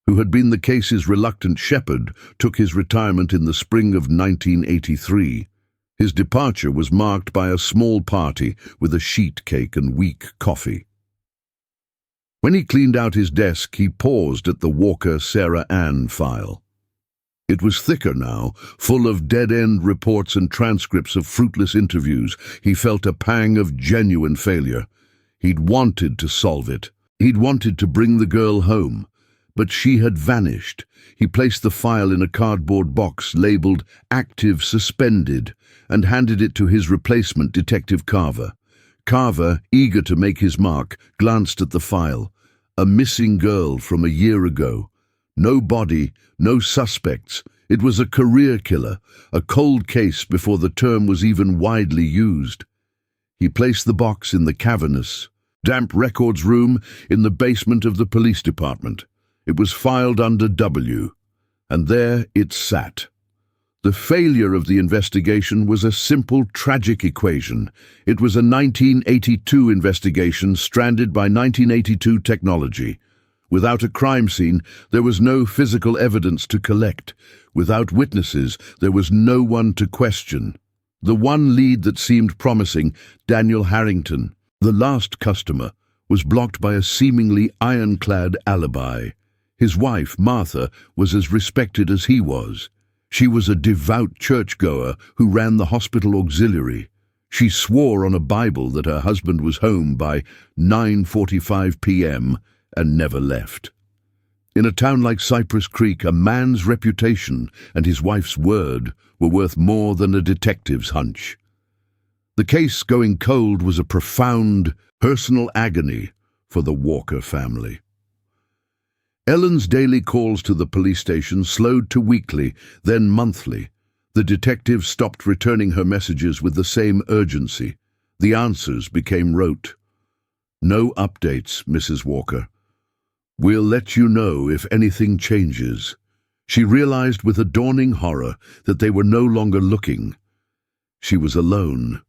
who had been the case's reluctant shepherd, took his retirement in the spring of 1983. His departure was marked by a small party with a sheet cake and weak coffee. When he cleaned out his desk, he paused at the Walker-Sarah Ann file. It was thicker now, full of dead-end reports and transcripts of fruitless interviews. He felt a pang of genuine failure. He'd wanted to solve it. He'd wanted to bring the girl home. But she had vanished. He placed the file in a cardboard box labeled Active Suspended and handed it to his replacement, Detective Carver. Carver, eager to make his mark, glanced at the file. A missing girl from a year ago. No body, no suspects. It was a career killer, a cold case before the term was even widely used. He placed the box in the cavernous, damp records room in the basement of the police department. It was filed under W, and there it sat. The failure of the investigation was a simple, tragic equation. It was a 1982 investigation stranded by 1982 technology. Without a crime scene, there was no physical evidence to collect. Without witnesses, there was no one to question. The one lead that seemed promising, Daniel Harrington, the last customer, was blocked by a seemingly ironclad alibi. His wife, Martha, was as respected as he was. She was a devout churchgoer who ran the hospital auxiliary. She swore on a Bible that her husband was home by 9:45 p.m. and never left. In a town like Cypress Creek, a man's reputation and his wife's word were worth more than a detective's hunch. The case going cold was a profound, personal agony for the Walker family. Ellen's daily calls to the police station slowed to weekly, then monthly. The detective stopped returning her messages with the same urgency. The answers became rote. "No updates, Mrs. Walker. We'll let you know if anything changes." She realized with a dawning horror that they were no longer looking. She was alone.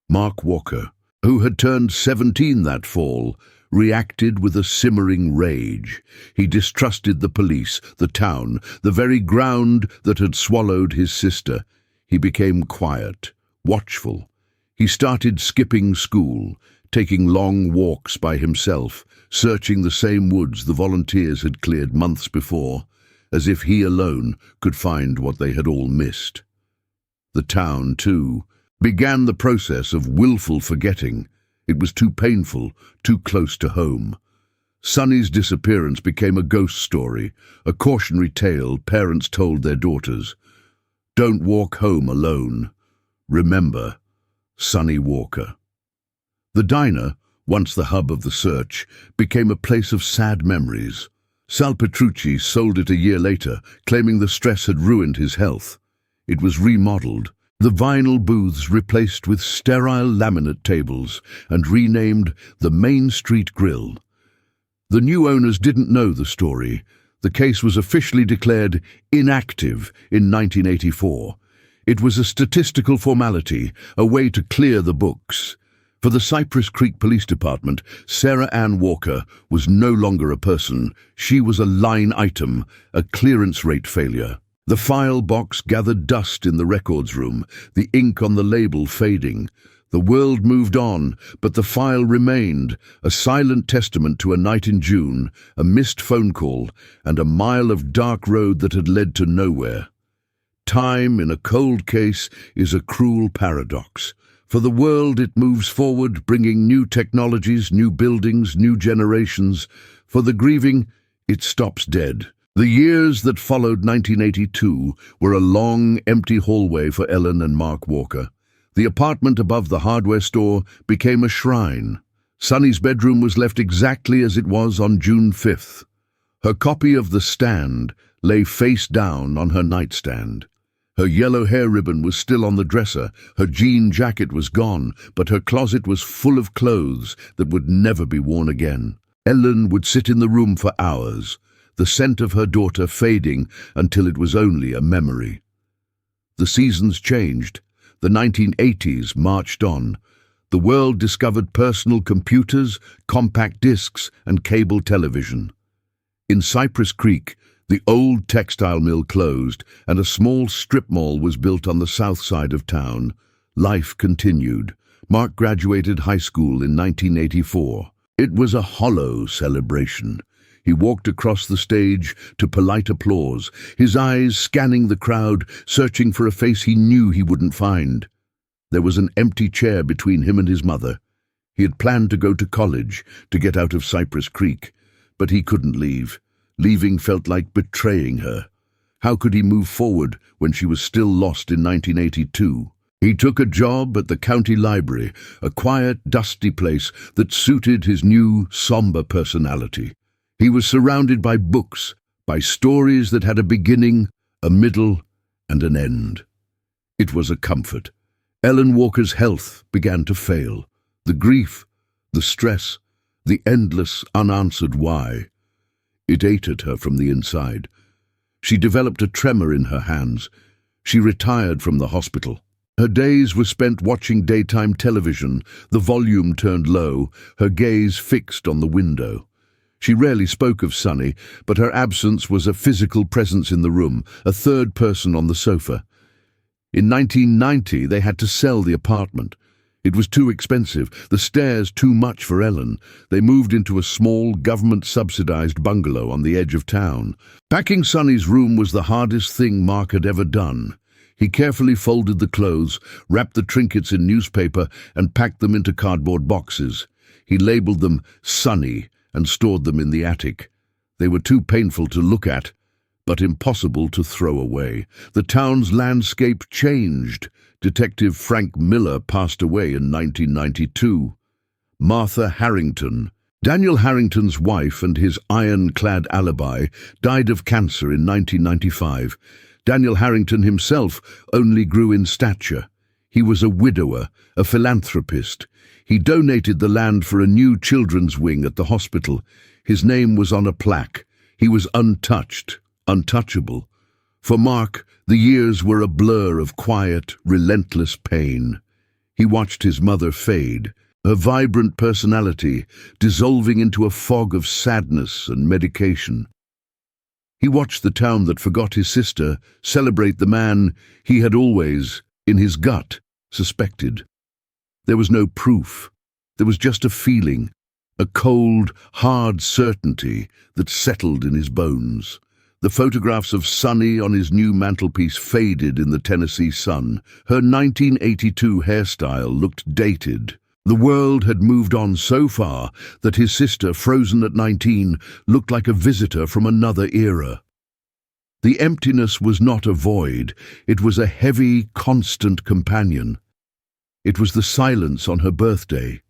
Mark Walker, who had turned 17 that fall, reacted with a simmering rage. He distrusted the police, the town, the very ground that had swallowed his sister. He became quiet, watchful. He started skipping school, taking long walks by himself, searching the same woods the volunteers had cleared months before, as if he alone could find what they had all missed. The town, too, began the process of willful forgetting. It was too painful, too close to home. Sonny's disappearance became a ghost story, a cautionary tale parents told their daughters. Don't walk home alone. Remember, Sonny Walker. The diner, once the hub of the search, became a place of sad memories. Sal Petrucci sold it a year later, claiming the stress had ruined his health. It was remodeled, the vinyl booths replaced with sterile laminate tables, and renamed the Main Street Grill. The new owners didn't know the story. The case was officially declared inactive in 1984. It was a statistical formality, a way to clear the books. For the Cypress Creek Police Department, Sarah Ann Walker was no longer a person. She was a line item, a clearance rate failure. The file box gathered dust in the records room, the ink on the label fading. The world moved on, but the file remained, a silent testament to a night in June, a missed phone call, and a mile of dark road that had led to nowhere. Time in a cold case is a cruel paradox. For the world, it moves forward, bringing new technologies, new buildings, new generations. For the grieving, it stops dead. The years that followed 1982 were a long, empty hallway for Ellen and Mark Walker. The apartment above the hardware store became a shrine. Sonny's bedroom was left exactly as it was on June 5th. Her copy of The Stand lay face down on her nightstand. Her yellow hair ribbon was still on the dresser, her jean jacket was gone, but her closet was full of clothes that would never be worn again. Ellen would sit in the room for hours, the scent of her daughter fading until it was only a memory. The seasons changed. The 1980s marched on. The world discovered personal computers, compact discs, and cable television. In Cypress Creek, the old textile mill closed, and a small strip mall was built on the south side of town. Life continued. Mark graduated high school in 1984. It was a hollow celebration. He walked across the stage to polite applause, his eyes scanning the crowd, searching for a face he knew he wouldn't find. There was an empty chair between him and his mother. He had planned to go to college, to get out of Cypress Creek, but he couldn't leave. Leaving felt like betraying her. How could he move forward when she was still lost in 1982? He took a job at the county library, a quiet, dusty place that suited his new, somber personality. He was surrounded by books, by stories that had a beginning, a middle, and an end. It was a comfort. Ellen Walker's health began to fail. The grief, the stress, the endless, unanswered why. It ate at her from the inside. She developed a tremor in her hands. She retired from the hospital. Her days were spent watching daytime television, the volume turned low, her gaze fixed on the window. She rarely spoke of Sonny, but her absence was a physical presence in the room, a third person on the sofa. In 1990, they had to sell the apartment. It was too expensive, the stairs too much for Ellen. They moved into a small, government-subsidized bungalow on the edge of town. Packing Sonny's room was the hardest thing Mark had ever done. He carefully folded the clothes, wrapped the trinkets in newspaper, and packed them into cardboard boxes. He labeled them Sonny and stored them in the attic. They were too painful to look at, but impossible to throw away. The town's landscape changed. Detective Frank Miller passed away in 1992. Martha Harrington, Daniel Harrington's wife and his ironclad alibi, died of cancer in 1995. Daniel Harrington himself only grew in stature. He was a widower, a philanthropist. He donated the land for a new children's wing at the hospital. His name was on a plaque. He was untouched, untouchable. For Mark, the years were a blur of quiet, relentless pain. He watched his mother fade, her vibrant personality dissolving into a fog of sadness and medication. He watched the town that forgot his sister celebrate the man he had always, in his gut, suspected. There was no proof. There was just a feeling, a cold, hard certainty that settled in his bones. The photographs of Sunny on his new mantelpiece faded in the Tennessee sun. Her 1982 hairstyle looked dated. The world had moved on so far that his sister, frozen at 19, looked like a visitor from another era. The emptiness was not a void. It was a heavy, constant companion. It was the silence on her birthday.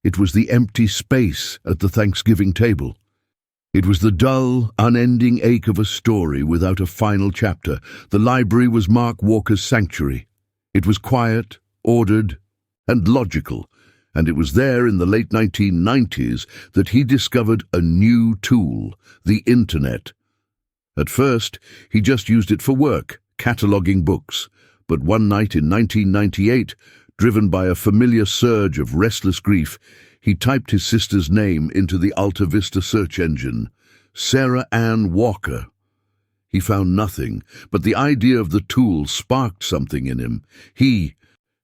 It was the empty space at the Thanksgiving table. It was the dull, unending ache of a story without a final chapter. The library was Mark Walker's sanctuary. It was quiet, ordered, and logical, and it was there in the late 1990s that he discovered a new tool, the Internet. At first, he just used it for work, cataloging books, but one night in 1998, driven by a familiar surge of restless grief, he typed his sister's name into the Alta Vista search engine, Sarah Ann Walker. He found nothing, but the idea of the tool sparked something in him. He,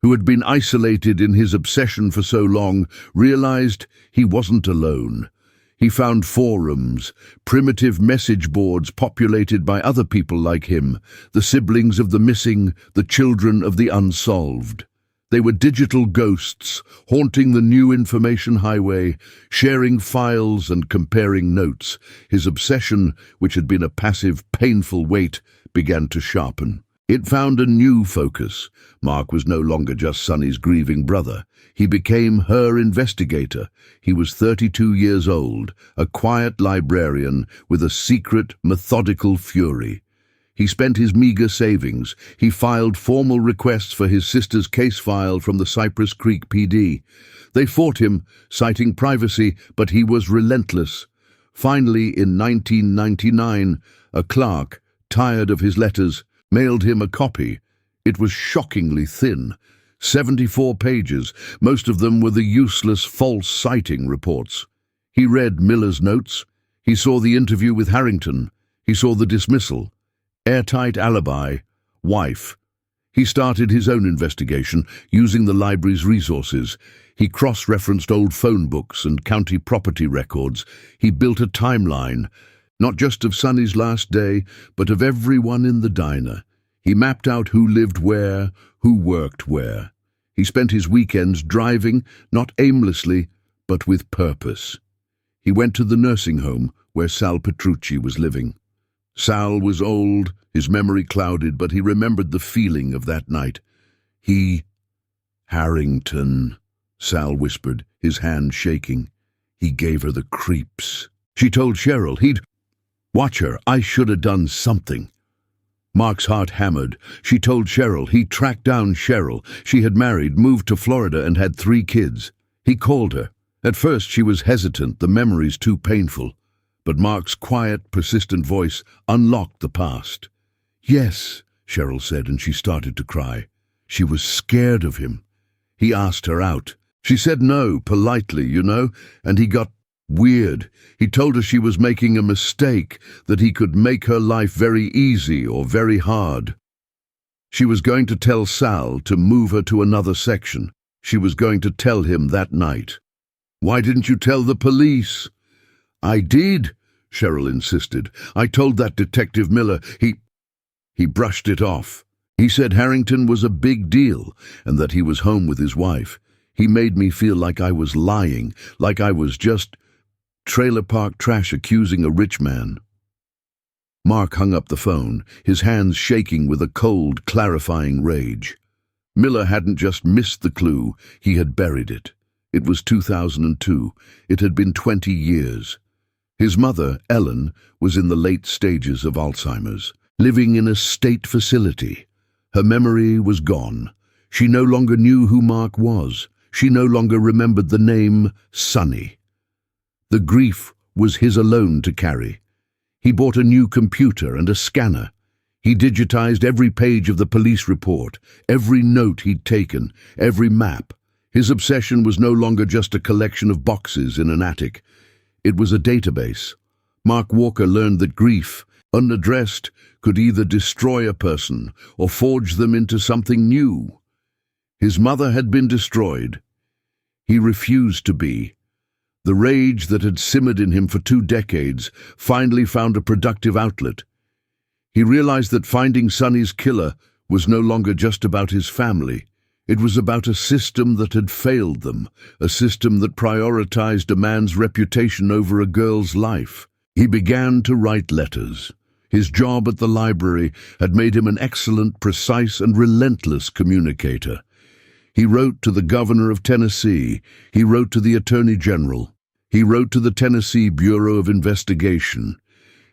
who had been isolated in his obsession for so long, realized he wasn't alone. He found forums, primitive message boards populated by other people like him, the siblings of the missing, the children of the unsolved. They were digital ghosts, haunting the new information highway, sharing files and comparing notes. His obsession, which had been a passive, painful weight, began to sharpen. It found a new focus. Mark was no longer just Sunny's grieving brother. He became her investigator. He was 32 years old, a quiet librarian with a secret, methodical fury. He spent his meager savings. He filed formal requests for his sister's case file from the Cypress Creek PD. They fought him, citing privacy, but he was relentless. Finally, in 1999, a clerk, tired of his letters, mailed him a copy. It was shockingly thin. 74 pages. Most of them were the useless false sighting reports. He read Miller's notes. He saw the interview with Harrington. He saw the dismissal. Airtight alibi. Wife. He started his own investigation, using the library's resources. He cross-referenced old phone books and county property records. He built a timeline, not just of Sunny's last day, but of everyone in the diner. He mapped out who lived where, who worked where. He spent his weekends driving, not aimlessly, but with purpose. He went to the nursing home where Sal Petrucci was living. Sal was old, his memory clouded, but he remembered the feeling of that night. Harrington, Sal whispered, his hand shaking. He gave her the creeps. She told Cheryl he'd watch her. I should have done something. Mark's heart hammered. She told Cheryl he tracked down Cheryl. She had married, moved to Florida, and had 3 kids. He called her. At first she was hesitant, the memories too painful. But Mark's quiet, persistent voice unlocked the past. Yes, Cheryl said, and she started to cry. She was scared of him. He asked her out. She said no, politely, and he got weird. He told her she was making a mistake, that he could make her life very easy or very hard. She was going to tell Sal to move her to another section. She was going to tell him that night. Why didn't you tell the police? I did, Cheryl insisted. I told that Detective Miller. He brushed it off. He said Harrington was a big deal and that he was home with his wife. He made me feel like I was lying, like I was just trailer park trash accusing a rich man. Mark hung up the phone, his hands shaking with a cold, clarifying rage. Miller hadn't just missed the clue, he had buried it. It was 2002. It had been 20 years. His mother, Ellen, was in the late stages of Alzheimer's, living in a state facility. Her memory was gone. She no longer knew who Mark was. She no longer remembered the name Sunny. The grief was his alone to carry. He bought a new computer and a scanner. He digitized every page of the police report, every note he'd taken, every map. His obsession was no longer just a collection of boxes in an attic. It was a database. Mark Walker learned that grief, unaddressed, could either destroy a person or forge them into something new. His mother had been destroyed. He refused to be. The rage that had simmered in him for 2 decades finally found a productive outlet. He realized that finding Sonny's killer was no longer just about his family. It was about a system that had failed them, a system that prioritized a man's reputation over a girl's life. He began to write letters. His job at the library had made him an excellent, precise, and relentless communicator. He wrote to the governor of Tennessee. He wrote to the attorney general. He wrote to the Tennessee Bureau of Investigation.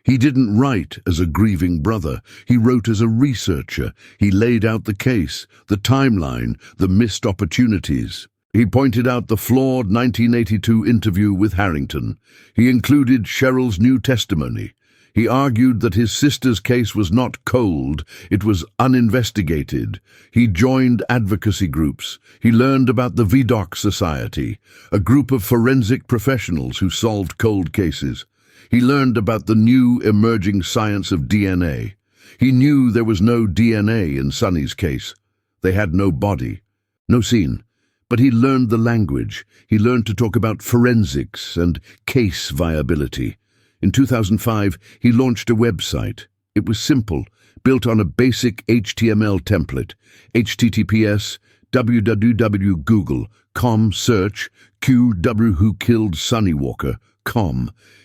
He didn't write as a grieving brother. He wrote as a researcher. He laid out the case, the timeline, the missed opportunities. He pointed out the flawed 1982 interview with Harrington. He included Cheryl's new testimony. He argued that his sister's case was not cold, it was uninvestigated. He joined advocacy groups. He learned about the Vidocq Society, a group of forensic professionals who solved cold cases. He learned about the new emerging science of DNA. He knew there was no DNA in Sonny's case. They had no body, no scene. But he learned the language. He learned to talk about forensics and case viability. In 2005, he launched a website. It was simple, built on a basic HTML template. https www.google.com search QW Who Killed Sonny Walker.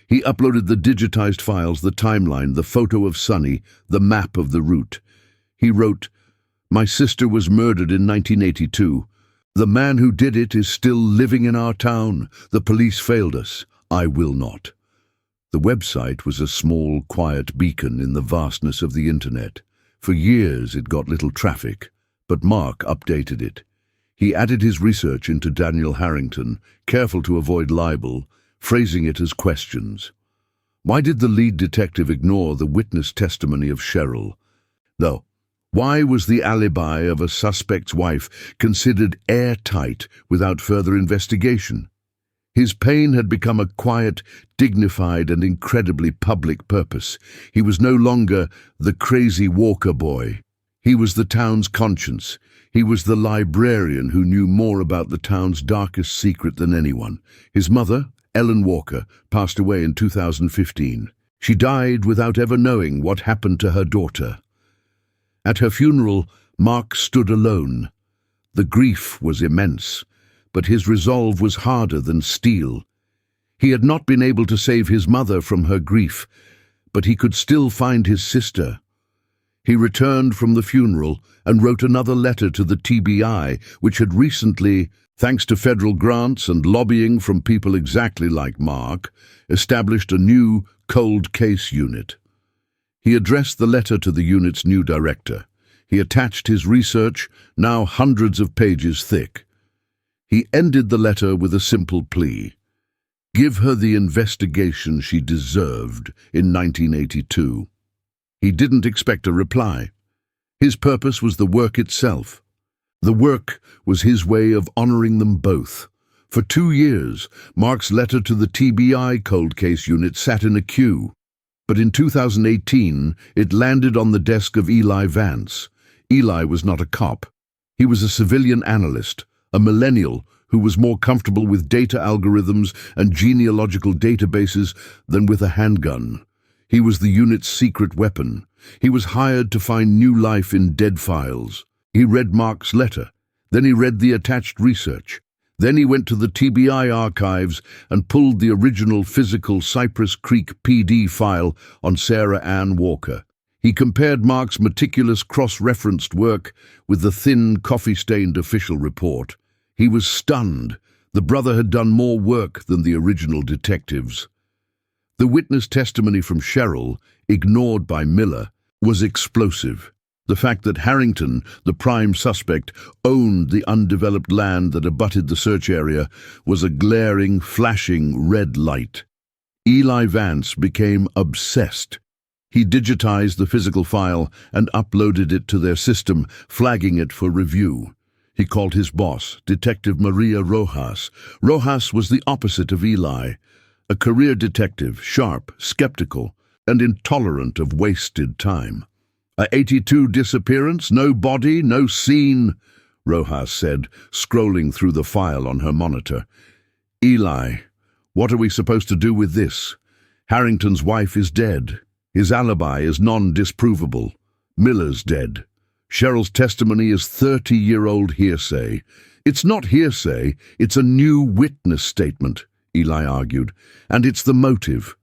He uploaded the digitized files, the timeline, the photo of Sonny, the map of the route. He wrote, "My sister was murdered in 1982. The man who did it is still living in our town. The police failed us. I will not." The website was a small, quiet beacon in the vastness of the internet. For years it got little traffic, but Mark updated it. He added his research into Daniel Harrington, careful to avoid libel, phrasing it as questions. Why did the lead detective ignore the witness testimony of Cheryl? Though, why was the alibi of a suspect's wife considered airtight without further investigation? His pain had become a quiet, dignified, and incredibly public purpose. He was no longer the crazy Walker boy. He was the town's conscience. He was the librarian who knew more about the town's darkest secret than anyone. His mother, Ellen Walker, passed away in 2015. She died without ever knowing what happened to her daughter. At her funeral, Mark stood alone. The grief was immense, but his resolve was harder than steel. He had not been able to save his mother from her grief, but he could still find his sister. He returned from the funeral and wrote another letter to the TBI, which had recently, thanks to federal grants and lobbying from people exactly like Mark, established a new cold case unit. He addressed the letter to the unit's new director. He attached his research, now hundreds of pages thick. He ended the letter with a simple plea. Give her the investigation she deserved in 1982. He didn't expect a reply. His purpose was the work itself. The work was his way of honoring them both. For 2 years, Mark's letter to the TBI cold case unit sat in a queue. But in 2018, it landed on the desk of Eli Vance. Eli was not a cop. He was a civilian analyst, a millennial who was more comfortable with data algorithms and genealogical databases than with a handgun. He was the unit's secret weapon. He was hired to find new life in dead files. He read Mark's letter. Then he read the attached research. Then he went to the TBI archives and pulled the original physical Cypress Creek PD file on Sarah Ann Walker. He compared Mark's meticulous cross-referenced work with the thin, coffee-stained official report. He was stunned. The brother had done more work than the original detectives. The witness testimony from Cheryl, ignored by Miller, was explosive. The fact that Harrington, the prime suspect, owned the undeveloped land that abutted the search area was a glaring, flashing red light. Eli Vance became obsessed. He digitized the physical file and uploaded it to their system, flagging it for review. He called his boss, Detective Maria Rojas. Rojas was the opposite of Eli, a career detective, sharp, skeptical, and intolerant of wasted time. "A 82 disappearance, no body, no scene," Rojas said, scrolling through the file on her monitor. "Eli, what are we supposed to do with this? Harrington's wife is dead. His alibi is non-disprovable. Miller's dead. Cheryl's testimony is 30-year-old hearsay. It's not hearsay, it's a new witness statement," Eli argued, "and it's the motive.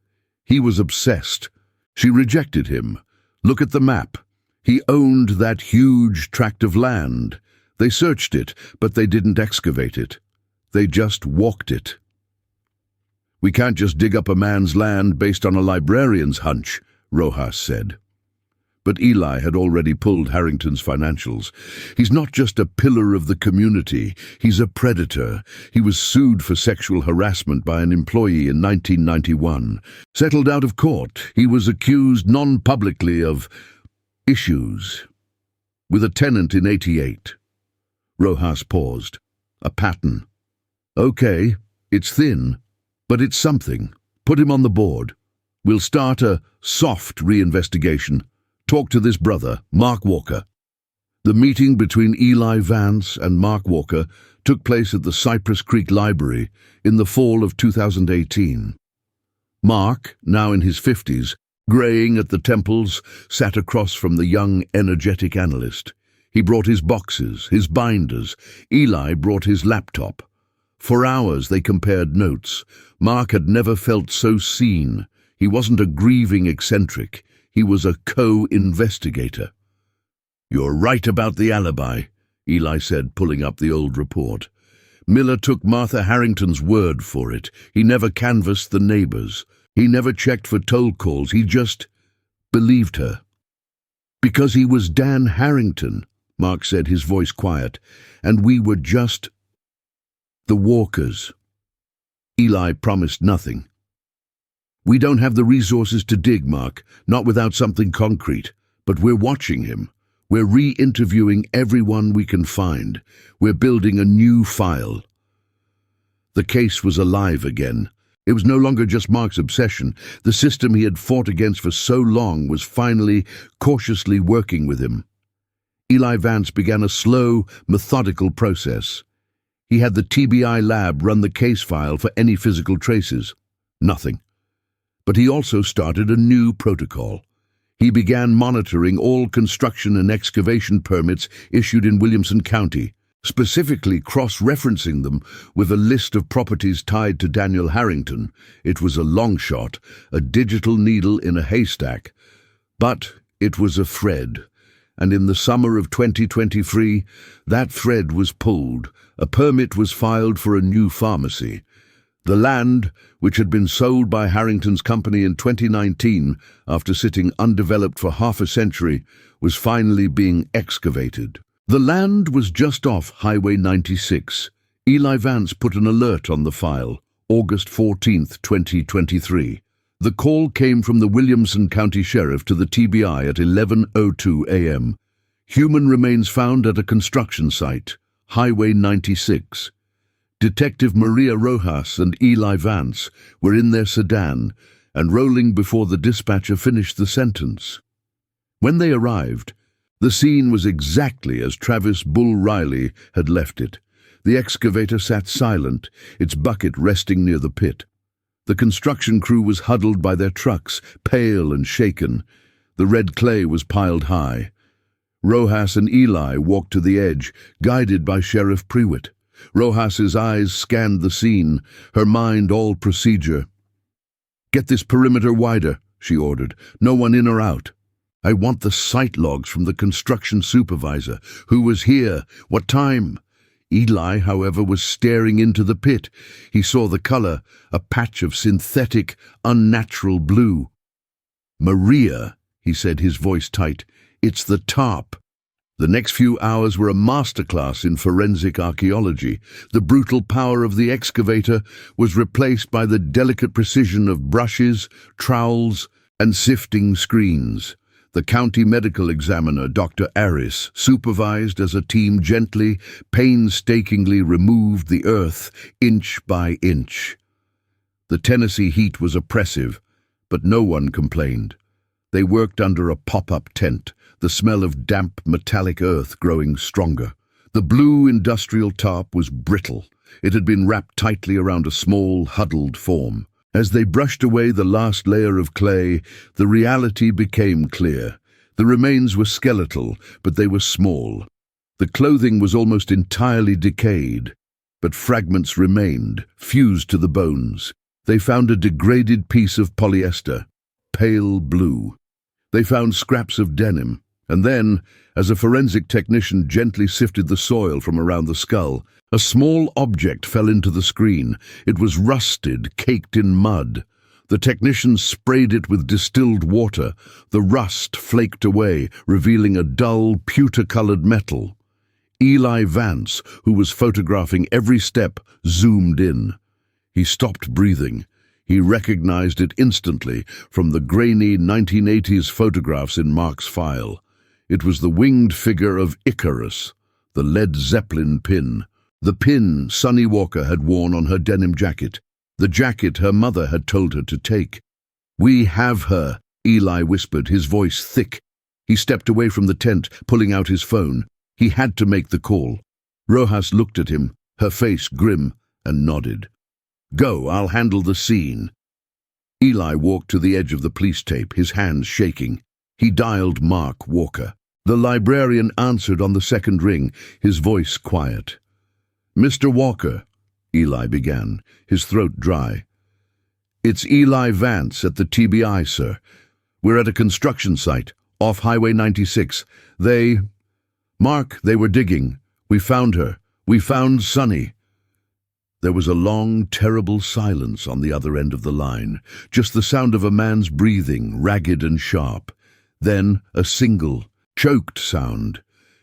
He was obsessed. She rejected him. Look at the map. He owned that huge tract of land. They searched it, but they didn't excavate it. They just walked it." "We can't just dig up a man's land based on a librarian's hunch," Rojas said. But Eli had already pulled Harrington's financials. "He's not just a pillar of the community, he's a predator. He was sued for sexual harassment by an employee in 1991. Settled out of court, he was accused non-publicly of issues with a tenant in 88. Rojas paused. "A pattern. Okay, it's thin, but it's something. Put him on the board. We'll start a soft reinvestigation. Talk to this brother, Mark Walker." The meeting between Eli Vance and Mark Walker took place at the Cypress Creek Library in the fall of 2018. Mark, now in his 50s, graying at the temples, sat across from the young, energetic analyst. He brought his boxes, his binders. Eli brought his laptop. For hours they compared notes. Mark had never felt so seen. He wasn't a grieving eccentric. He was a co-investigator. "You're right about the alibi," Eli said, pulling up the old report. "Miller took Martha Harrington's word for it. He never canvassed the neighbors. He never checked for toll calls. He just believed her. Because he was Dan Harrington," Mark said, his voice quiet, "and we were just the Walkers." Eli promised nothing. "We don't have the resources to dig, Mark, not without something concrete. But we're watching him. We're re-interviewing everyone we can find. We're building a new file." The case was alive again. It was no longer just Mark's obsession. The system he had fought against for so long was finally, cautiously working with him. Eli Vance began a slow, methodical process. He had the TBI lab run the case file for any physical traces. Nothing. But he also started a new protocol. He began monitoring all construction and excavation permits issued in Williamson County, specifically cross-referencing them with a list of properties tied to Daniel Harrington. It was a long shot, a digital needle in a haystack. But it was a thread, and in the summer of 2023, that thread was pulled. A permit was filed for a new pharmacy. The land, which had been sold by Harrington's company in 2019 after sitting undeveloped for half a century, was finally being excavated. The land was just off Highway 96. Eli Vance put an alert on the file, August 14, 2023. The call came from the Williamson County Sheriff to the TBI at 11:02 a.m. Human remains found at a construction site, Highway 96. Detective Maria Rojas and Eli Vance were in their sedan and rolling before the dispatcher finished the sentence. When they arrived, the scene was exactly as Travis Bull Riley had left it. The excavator sat silent, its bucket resting near the pit. The construction crew was huddled by their trucks, pale and shaken. The red clay was piled high. Rojas and Eli walked to the edge, guided by Sheriff Prewitt. Rojas's eyes scanned the scene, her mind all procedure. "Get this perimeter wider," she ordered. "No one in or out. I want the site logs from the construction supervisor. Who was here? What time?" Eli, however, was staring into the pit. He saw the color, a patch of synthetic, unnatural blue. "Maria," he said, his voice tight, "it's the tarp." The next few hours were a masterclass in forensic archaeology. The brutal power of the excavator was replaced by the delicate precision of brushes, trowels, and sifting screens. The county medical examiner, Dr. Aris, supervised as a team gently, painstakingly removed the earth inch by inch. The Tennessee heat was oppressive, but no one complained. They worked under a pop-up tent, the smell of damp metallic earth growing stronger. The blue industrial tarp was brittle. It had been wrapped tightly around a small, huddled form. As they brushed away the last layer of clay, the reality became clear. The remains were skeletal, but they were small. The clothing was almost entirely decayed, but fragments remained, fused to the bones. They found a degraded piece of polyester, pale blue. They found scraps of denim, and then, as a forensic technician gently sifted the soil from around the skull, a small object fell into the screen. It was rusted, caked in mud. The technician sprayed it with distilled water. The rust flaked away, revealing a dull, pewter-colored metal. Eli Vance, who was photographing every step, zoomed in. He stopped breathing. He recognized it instantly from the grainy 1980s photographs in Mark's file. It was the winged figure of Icarus, the Led Zeppelin pin. The pin Sunny Walker had worn on her denim jacket. The jacket her mother had told her to take. "We have her," Eli whispered, his voice thick. He stepped away from the tent, pulling out his phone. He had to make the call. Rojas looked at him, her face grim, and nodded. "Go, I'll handle the scene." Eli walked to the edge of the police tape, his hands shaking. He dialed Mark Walker. The librarian answered on the second ring, his voice quiet. "Mr. Walker," Eli began, his throat dry. "It's Eli Vance at the TBI, sir. We're at a construction site, off Highway 96. Mark, they were digging. We found her. We found Sunny." There was a long, terrible silence on the other end of the line, just the sound of a man's breathing, ragged and sharp. Then a single, choked sound.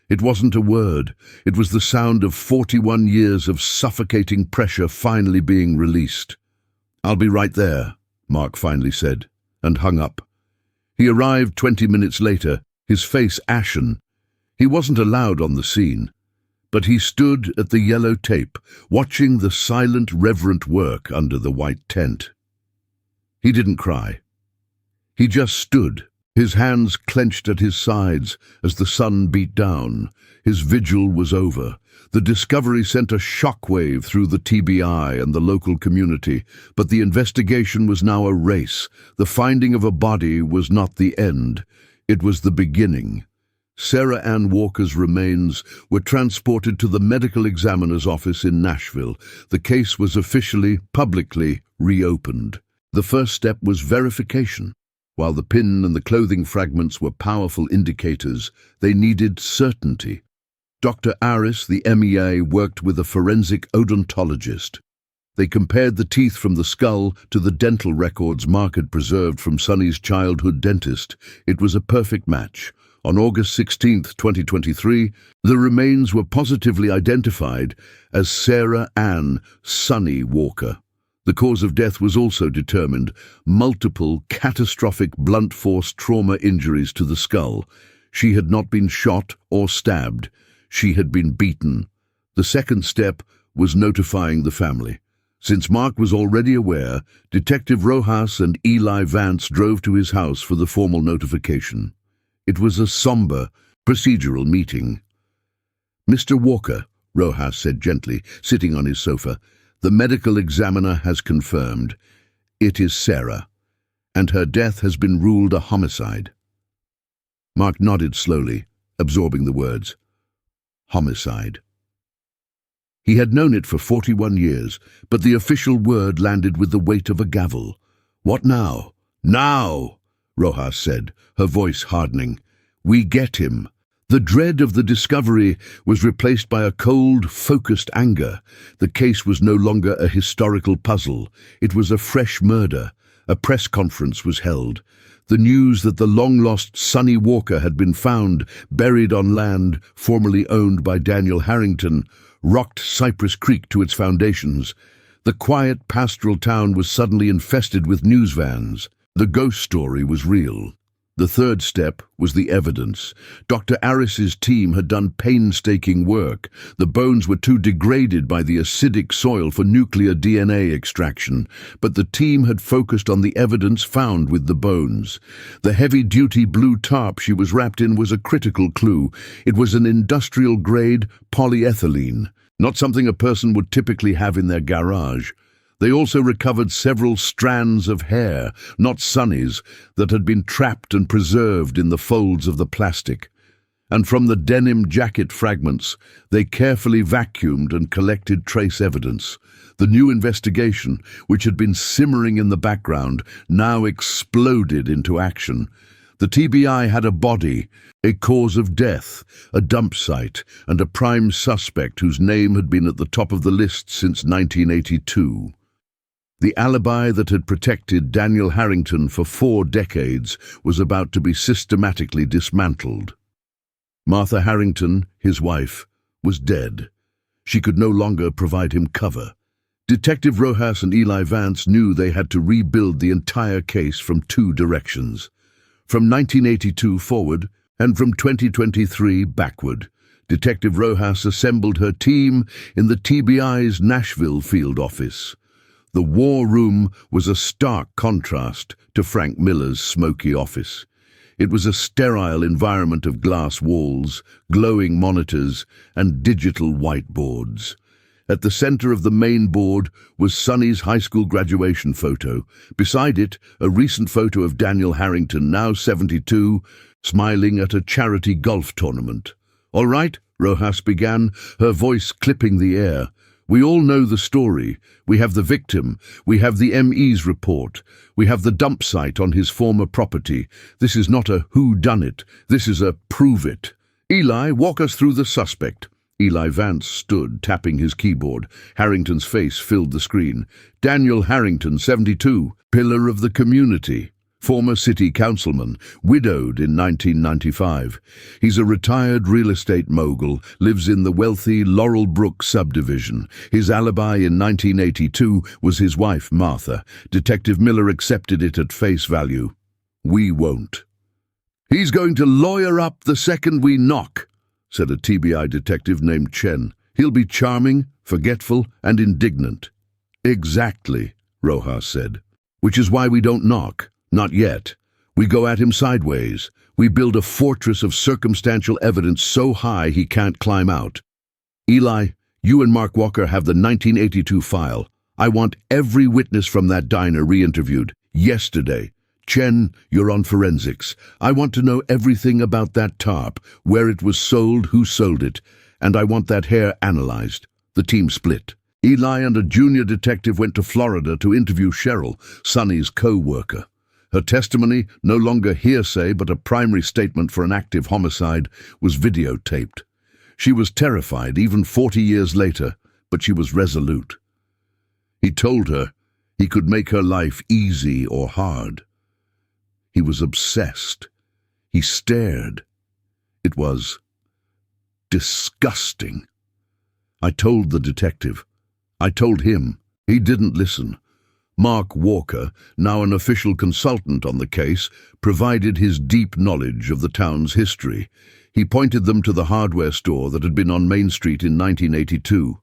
It wasn't a word. It was the sound of 41 years of suffocating pressure finally being released. "I'll be right there," Mark finally said, and hung up. He arrived 20 minutes later, his face ashen. He wasn't allowed on the scene, but he stood at the yellow tape, watching the silent, reverent work under the white tent. He didn't cry. He just stood, his hands clenched at his sides as the sun beat down. His vigil was over. The discovery sent a shockwave through the TBI and the local community, but the investigation was now a race. The finding of a body was not the end. It was the beginning. Sarah Ann Walker's remains were transported to the medical examiner's office in Nashville. The case was officially, publicly reopened. The first step was verification. While the pin and the clothing fragments were powerful indicators, they needed certainty. Dr. Aris, the MEA, worked with a forensic odontologist. They compared the teeth from the skull to the dental records Mark had preserved from Sunny's childhood dentist. It was a perfect match. On August 16, 2023, the remains were positively identified as Sarah Ann Sunny Walker. The cause of death was also determined: multiple catastrophic blunt force trauma injuries to the skull. She had not been shot or stabbed. She had been beaten. The second step was notifying the family. Since Mark was already aware, Detective Rojas and Eli Vance drove to his house for the formal notification. It was a somber, procedural meeting. "Mr. Walker," Rojas said gently, sitting on his sofa, "the medical examiner has confirmed. It is Sarah, and her death has been ruled a homicide." Mark nodded slowly, absorbing the words. Homicide. He had known it for 41 years, but the official word landed with the weight of a gavel. "What now?" "Now!" Rojas said, her voice hardening. "We get him." The dread of the discovery was replaced by a cold, focused anger. The case was no longer a historical puzzle. It was a fresh murder. A press conference was held. The news that the long-lost Sunny Walker had been found, buried on land formerly owned by Daniel Harrington, rocked Cypress Creek to its foundations. The quiet pastoral town was suddenly infested with news vans. The ghost story was real. The third step was the evidence. Dr. Aris's team had done painstaking work. The bones were too degraded by the acidic soil for nuclear DNA extraction, but the team had focused on the evidence found with the bones. The heavy-duty blue tarp she was wrapped in was a critical clue. It was an industrial-grade polyethylene, not something a person would typically have in their garage. They also recovered several strands of hair, not Sonny's, that had been trapped and preserved in the folds of the plastic. And from the denim jacket fragments, they carefully vacuumed and collected trace evidence. The new investigation, which had been simmering in the background, now exploded into action. The TBI had a body, a cause of death, a dump site, and a prime suspect whose name had been at the top of the list since 1982. The alibi that had protected Daniel Harrington for 4 decades was about to be systematically dismantled. Martha Harrington, his wife, was dead. She could no longer provide him cover. Detective Rojas and Eli Vance knew they had to rebuild the entire case from 2 directions. From 1982 forward, and from 2023 backward. Detective Rojas assembled her team in the TBI's Nashville field office. The war room was a stark contrast to Frank Miller's smoky office. It was a sterile environment of glass walls, glowing monitors, and digital whiteboards. At the center of the main board was Sonny's high school graduation photo. Beside it, a recent photo of Daniel Harrington, now 72, smiling at a charity golf tournament. "All right," Rojas began, her voice clipping the air. "We all know the story. We have the victim. We have the ME's report. We have the dump site on his former property. This is not a whodunit. This is a prove it. Eli, walk us through the suspect." Eli Vance stood, tapping his keyboard. Harrington's face filled the screen. Daniel Harrington, 72, pillar of the community. Former city councilman, widowed in 1995. He's a retired real estate mogul, lives in the wealthy Laurel Brook subdivision. His alibi in 1982 was his wife, Martha. Detective Miller accepted it at face value. "We won't." "He's going to lawyer up the second we knock," said a TBI detective named Chen. "He'll be charming, forgetful, and indignant." "Exactly," Rojas said. "Which is why we don't knock. Not yet. We go at him sideways. We build a fortress of circumstantial evidence so high he can't climb out. Eli, you and Mark Walker have the 1982 file. I want every witness from that diner re-interviewed. Yesterday. Chen, you're on forensics. I want to know everything about that tarp, where it was sold, who sold it, and I want that hair analyzed." The team split. Eli and a junior detective went to Florida to interview Cheryl, Sonny's co-worker. Her testimony, no longer hearsay but a primary statement for an active homicide, was videotaped. She was terrified even 40 years later, but she was resolute. He told her he could make her life easy or hard. He was obsessed. He stared. It was disgusting. I told the detective. I told him. He didn't listen. Mark Walker, now an official consultant on the case, provided his deep knowledge of the town's history. He pointed them to the hardware store that had been on Main Street in 1982.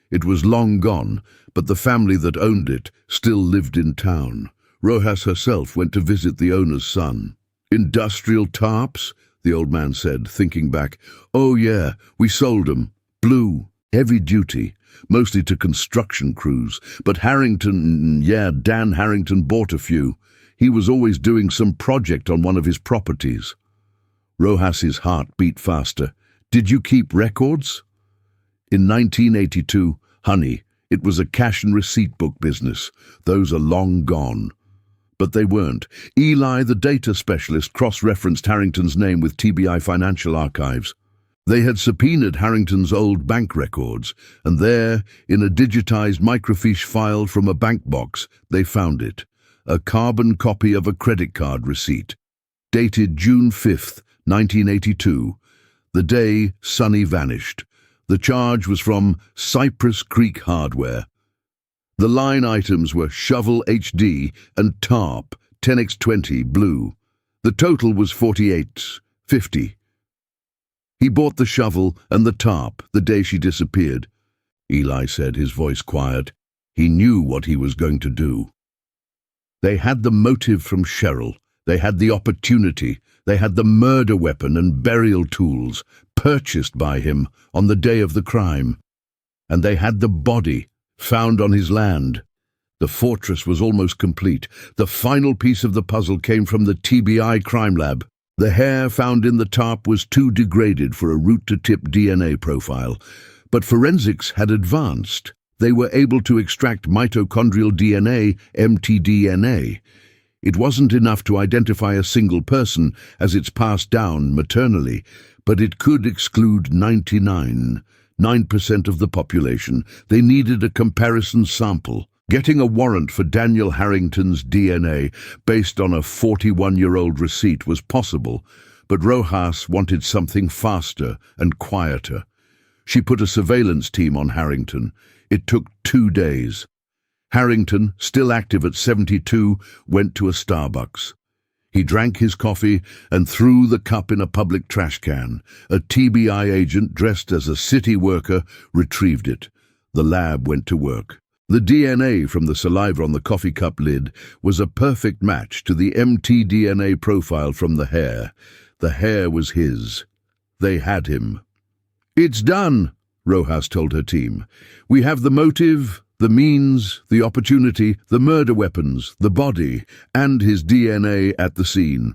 It was long gone, but the family that owned it still lived in town. Rojas herself went to visit the owner's son. "Industrial tarps?" the old man said, thinking back. "Oh yeah, we sold 'em. Blue, heavy duty. Mostly to construction crews, but Dan Harrington bought a few. He was always doing some project on one of his properties." Rojas's heart beat faster. "Did you keep records?" "In 1982, honey, it was a cash and receipt book business. Those are long gone." But they weren't. Eli, the data specialist, cross-referenced Harrington's name with TBI Financial Archives. They had subpoenaed Harrington's old bank records, and there, in a digitized microfiche file from a bank box, they found it. A carbon copy of a credit card receipt, dated June 5th, 1982, the day Sonny vanished. The charge was from Cypress Creek Hardware. The line items were shovel HD and tarp, 10x20 blue. The total was 48.50. He bought the shovel and the tarp the day she disappeared. Eli said, his voice quiet. He knew what he was going to do. They had the motive from Cheryl. They had the opportunity. They had the murder weapon and burial tools purchased by him on the day of the crime. And they had the body found on his land. The fortress was almost complete. The final piece of the puzzle came from the TBI crime lab. The hair found in the tarp was too degraded for a root-to-tip DNA profile, but forensics had advanced. They were able to extract mitochondrial DNA, mtDNA. It wasn't enough to identify a single person as it's passed down maternally, but it could exclude 99.9% of the population. They needed a comparison sample. Getting a warrant for Daniel Harrington's DNA based on a 41-year-old receipt was possible, but Rojas wanted something faster and quieter. She put a surveillance team on Harrington. It took 2 days. Harrington, still active at 72, went to a Starbucks. He drank his coffee and threw the cup in a public trash can. A TBI agent dressed as a city worker retrieved it. The lab went to work. The DNA from the saliva on the coffee cup lid was a perfect match to the mtDNA profile from the hair. The hair was his. They had him. "It's done," Rojas told her team. "We have the motive, the means, the opportunity, the murder weapons, the body, and his DNA at the scene."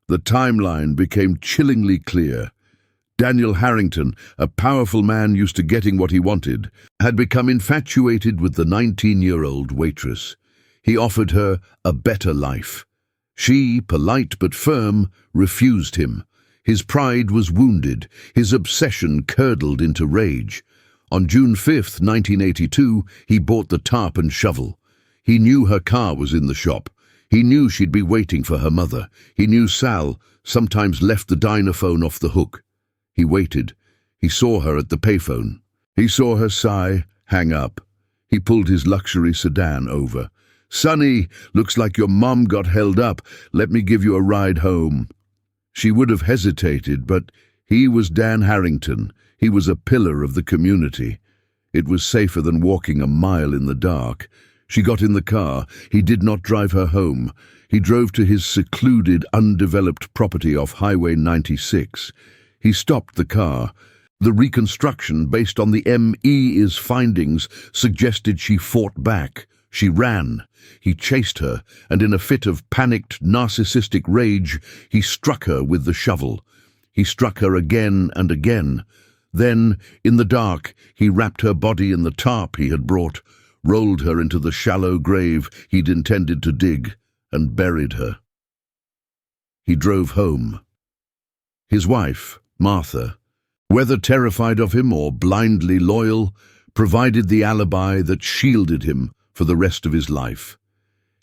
The timeline became chillingly clear. Daniel Harrington, a powerful man used to getting what he wanted, had become infatuated with the 19-year-old waitress. He offered her a better life. She, polite but firm, refused him. His pride was wounded, his obsession curdled into rage. On June 5, 1982, he bought the tarp and shovel. He knew her car was in the shop. He knew she'd be waiting for her mother. He knew Sal sometimes left the diner phone off the hook. He waited. He saw her at the payphone. He saw her sigh, hang up. He pulled his luxury sedan over. "Sonny, looks like your mom got held up. Let me give you a ride home." She would have hesitated, but he was Dan Harrington. He was a pillar of the community. It was safer than walking a mile in the dark. She got in the car. He did not drive her home. He drove to his secluded, undeveloped property off Highway 96. He stopped the car. The reconstruction based on the ME's findings suggested she fought back. She ran. He chased her, and in a fit of panicked, narcissistic rage, he struck her with the shovel. He struck her again and again. Then, in the dark, he wrapped her body in the tarp he had brought, rolled her into the shallow grave he'd intended to dig, and buried her. He drove home. His wife, Martha, whether terrified of him or blindly loyal, provided the alibi that shielded him for the rest of his life.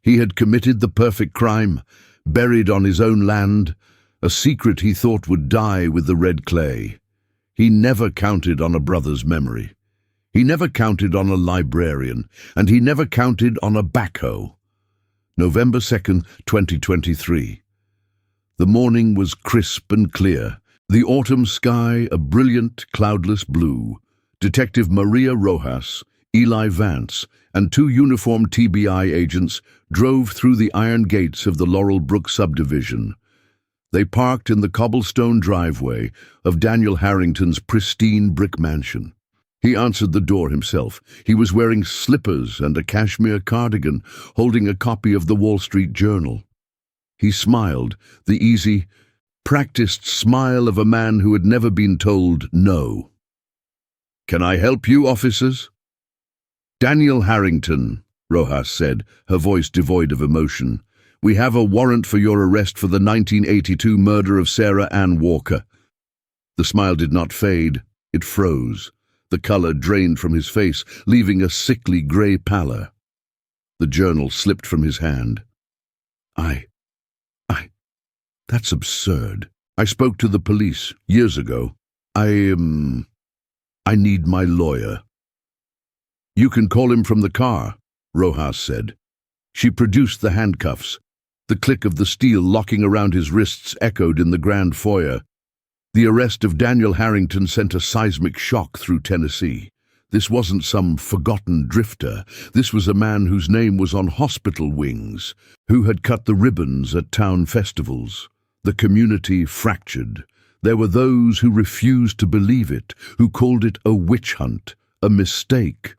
He had committed the perfect crime, buried on his own land, a secret he thought would die with the red clay. He never counted on a brother's memory. He never counted on a librarian, and he never counted on a backhoe. November 2nd, 2023. The morning was crisp and clear. The autumn sky a brilliant, cloudless blue. Detective Maria Rojas, Eli Vance, and 2 uniformed TBI agents drove through the iron gates of the Laurel Brook subdivision. They parked in the cobblestone driveway of Daniel Harrington's pristine brick mansion. He answered the door himself. He was wearing slippers and a cashmere cardigan, holding a copy of the Wall Street Journal. He smiled, the easy, practiced smile of a man who had never been told no. "Can I help you, officers?" "Daniel Harrington," Rojas said, her voice devoid of emotion. "We have a warrant for your arrest for the 1982 murder of Sarah Ann Walker." The smile did not fade, it froze. The color drained from his face, leaving a sickly grey pallor. The journal slipped from his hand. That's absurd. I spoke to the police years ago. I need my lawyer." "You can call him from the car," Rojas said. She produced the handcuffs. The click of the steel locking around his wrists echoed in the grand foyer. The arrest of Daniel Harrington sent a seismic shock through Tennessee. This wasn't some forgotten drifter. This was a man whose name was on hospital wings, who had cut the ribbons at town festivals. The community fractured. There were those who refused to believe it, who called it a witch hunt, a mistake.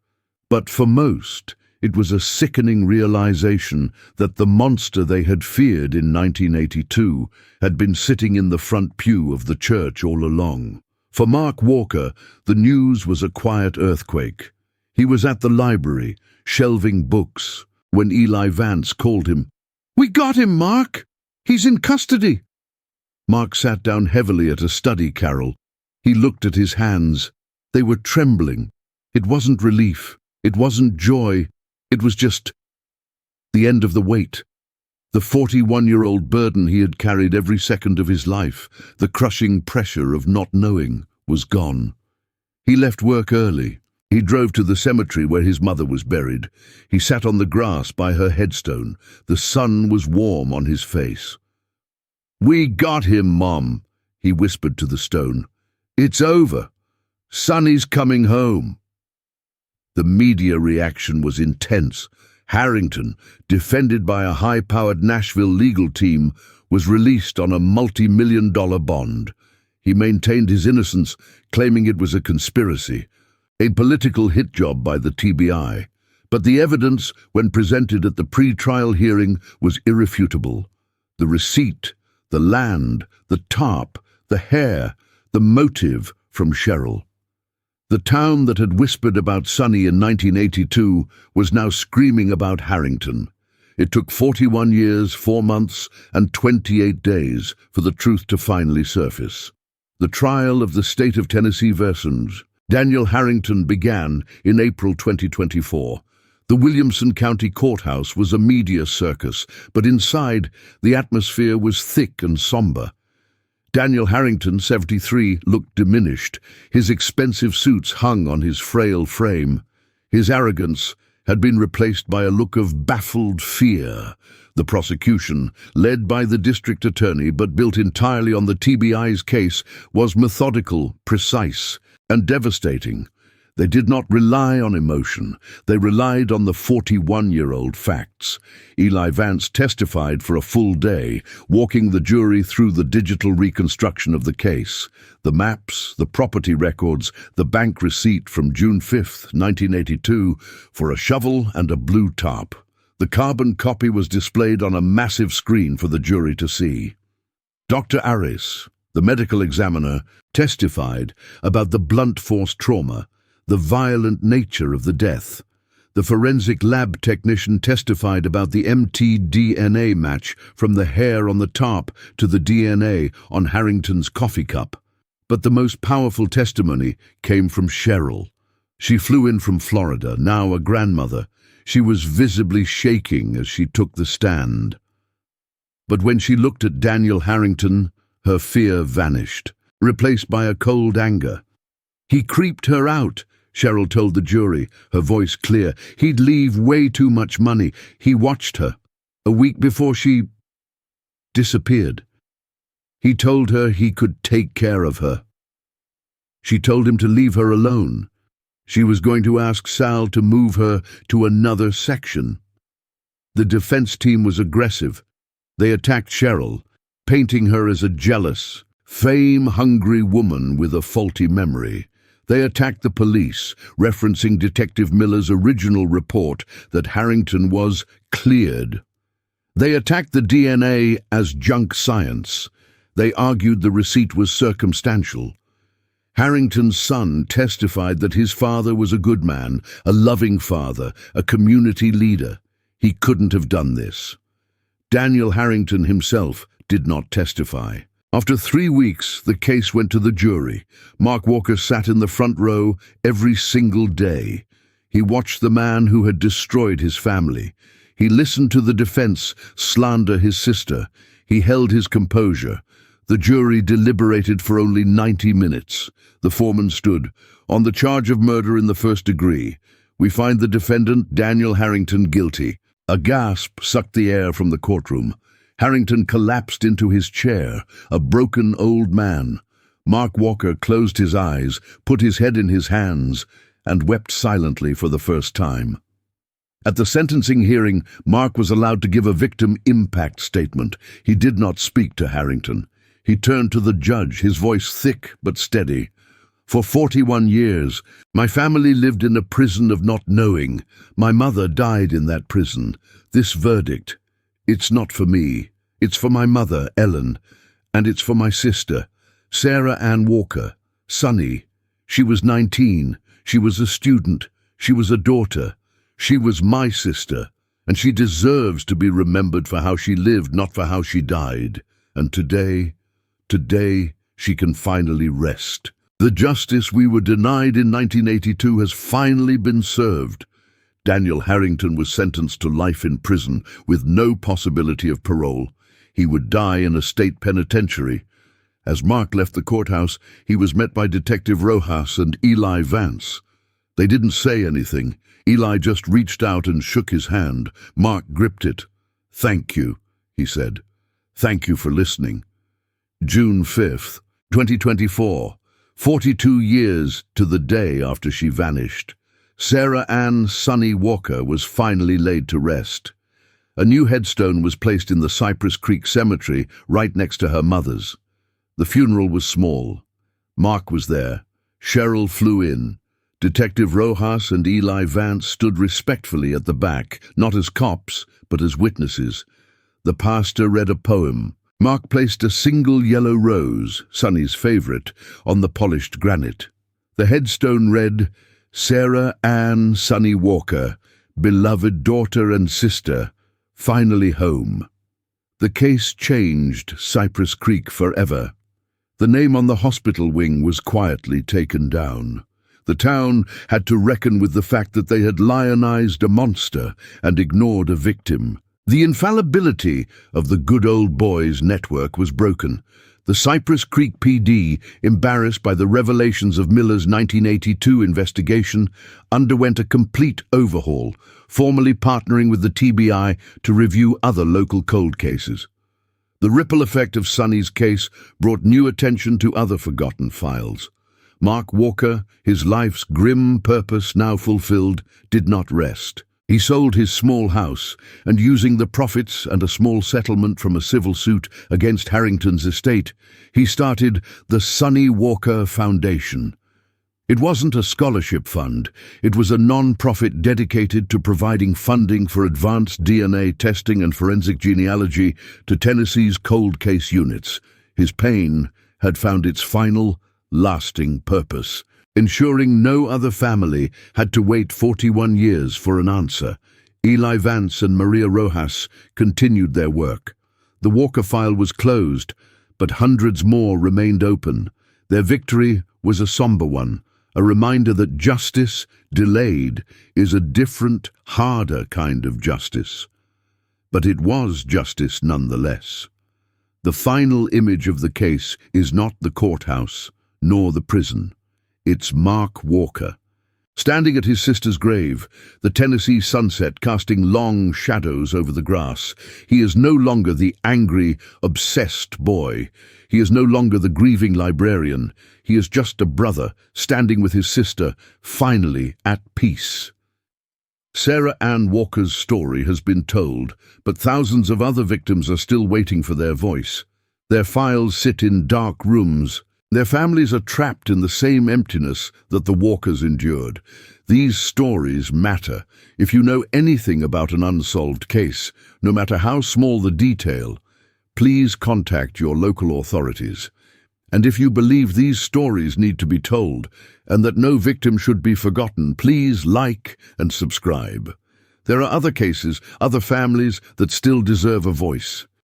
But for most, it was a sickening realization that the monster they had feared in 1982 had been sitting in the front pew of the church all along. For Mark Walker, the news was a quiet earthquake. He was at the library, shelving books, when Eli Vance called him. "We got him, Mark! He's in custody!" Mark sat down heavily at a study carrel. He looked at his hands. They were trembling. It wasn't relief. It wasn't joy. It was just the end of the wait. The 41-year-old burden he had carried every second of his life, the crushing pressure of not knowing, was gone. He left work early. He drove to the cemetery where his mother was buried. He sat on the grass by her headstone. The sun was warm on his face. "We got him, Mom," he whispered to the stone. "It's over. Sonny's coming home." The media reaction was intense. Harrington, defended by a high-powered Nashville legal team, was released on a multi-million-dollar bond. He maintained his innocence, claiming it was a conspiracy, a political hit job by the TBI. But the evidence, when presented at the pre-trial hearing, was irrefutable. The receipt, the land, the tarp, the hair, the motive from Cheryl. The town that had whispered about Sonny in 1982 was now screaming about Harrington. It took 41 years, 4 months, and 28 days for the truth to finally surface. The trial of the state of Tennessee versus Daniel Harrington began in April 2024. The Williamson County Courthouse was a media circus, but inside, the atmosphere was thick and somber. Daniel Harrington, 73, looked diminished. His expensive suits hung on his frail frame. His arrogance had been replaced by a look of baffled fear. The prosecution, led by the district attorney but built entirely on the TBI's case, was methodical, precise, and devastating. They did not rely on emotion. They relied on the 41-year-old facts. Eli Vance testified for a full day, walking the jury through the digital reconstruction of the case. The maps, the property records, the bank receipt from June 5, 1982, for a shovel and a blue tarp. The carbon copy was displayed on a massive screen for the jury to see. Dr. Aris, the medical examiner, testified about the blunt force trauma, the violent nature of the death. The forensic lab technician testified about the mtDNA match from the hair on the tarp to the DNA on Harrington's coffee cup. But the most powerful testimony came from Cheryl. She flew in from Florida, now a grandmother. She was visibly shaking as she took the stand. But when she looked at Daniel Harrington, her fear vanished, replaced by a cold anger. "He creeped her out," Cheryl told the jury, her voice clear. "He'd leave way too much money. He watched her. A week before she disappeared. He told her he could take care of her. She told him to leave her alone. She was going to ask Sal to move her to another section." The defense team was aggressive. They attacked Cheryl, painting her as a jealous, fame-hungry woman with a faulty memory. They attacked the police, referencing Detective Miller's original report that Harrington was cleared. They attacked the DNA as junk science. They argued the receipt was circumstantial. Harrington's son testified that his father was a good man, a loving father, a community leader. He couldn't have done this. Daniel Harrington himself did not testify. After 3 weeks, the case went to the jury. Mark Walker sat in the front row every single day. He watched the man who had destroyed his family. He listened to the defense slander his sister. He held his composure. The jury deliberated for only 90 minutes. The foreman stood. "On the charge of murder in the first degree, we find the defendant, Daniel Harrington, guilty." A gasp sucked the air from the courtroom. Harrington collapsed into his chair, a broken old man. Mark Walker closed his eyes, put his head in his hands, and wept silently for the first time. At the sentencing hearing, Mark was allowed to give a victim impact statement. He did not speak to Harrington. He turned to the judge, his voice thick but steady. For 41 years, my family lived in a prison of not knowing. My mother died in that prison. This verdict, it's not for me. It's for my mother, Ellen, and it's for my sister, Sarah Ann Walker, Sunny. She was 19. She was a student. She was a daughter. She was my sister, and she deserves to be remembered for how she lived, not for how she died. And today, she can finally rest. The justice we were denied in 1982 has finally been served. Daniel Harrington was sentenced to life in prison with no possibility of parole. He would die in a state penitentiary. As Mark left the courthouse, he was met by Detective Rojas and Eli Vance. They didn't say anything. Eli just reached out and shook his hand. Mark gripped it. "Thank you," he said. "Thank you for listening." June 5th, 2024. 42 years to the day after she vanished. Sarah Ann "Sunny" Walker was finally laid to rest. A new headstone was placed in the Cypress Creek Cemetery right next to her mother's. The funeral was small. Mark was there. Cheryl flew in. Detective Rojas and Eli Vance stood respectfully at the back, not as cops, but as witnesses. The pastor read a poem. Mark placed a single yellow rose, Sunny's favorite, on the polished granite. The headstone read, "Sarah Ann "Sunny" Walker, beloved daughter and sister, finally home." The case changed Cypress Creek forever. The name on the hospital wing was quietly taken down. The town had to reckon with the fact that they had lionized a monster and ignored a victim. The infallibility of the Good Old Boys network was broken. The Cypress Creek PD, embarrassed by the revelations of Miller's 1982 investigation, underwent a complete overhaul, formally partnering with the TBI to review other local cold cases. The ripple effect of Sunny's case brought new attention to other forgotten files. Mark Walker, his life's grim purpose now fulfilled, did not rest. He sold his small house, and using the profits and a small settlement from a civil suit against Harrington's estate, he started the Sunny Walker Foundation. It wasn't a scholarship fund. It was a non-profit dedicated to providing funding for advanced DNA testing and forensic genealogy to Tennessee's cold case units. His pain had found its final, lasting purpose, ensuring no other family had to wait 41 years for an answer. Eli Vance and Maria Rojas continued their work. The Walker file was closed, but hundreds more remained open. Their victory was a somber one, a reminder that justice, delayed, is a different, harder kind of justice. But it was justice nonetheless. The final image of the case is not the courthouse, nor the prison. It's Mark Walker, standing at his sister's grave, the Tennessee sunset casting long shadows over the grass. He is no longer the angry, obsessed boy. He is no longer the grieving librarian. He is just a brother, standing with his sister, finally at peace. Sarah Ann Walker's story has been told, but thousands of other victims are still waiting for their voice. Their files sit in dark rooms. Their families are trapped in the same emptiness that the Walkers endured. These stories matter. If you know anything about an unsolved case, no matter how small the detail, please contact your local authorities. And if you believe these stories need to be told and that no victim should be forgotten, please like and subscribe. There are other cases, other families that still deserve a voice.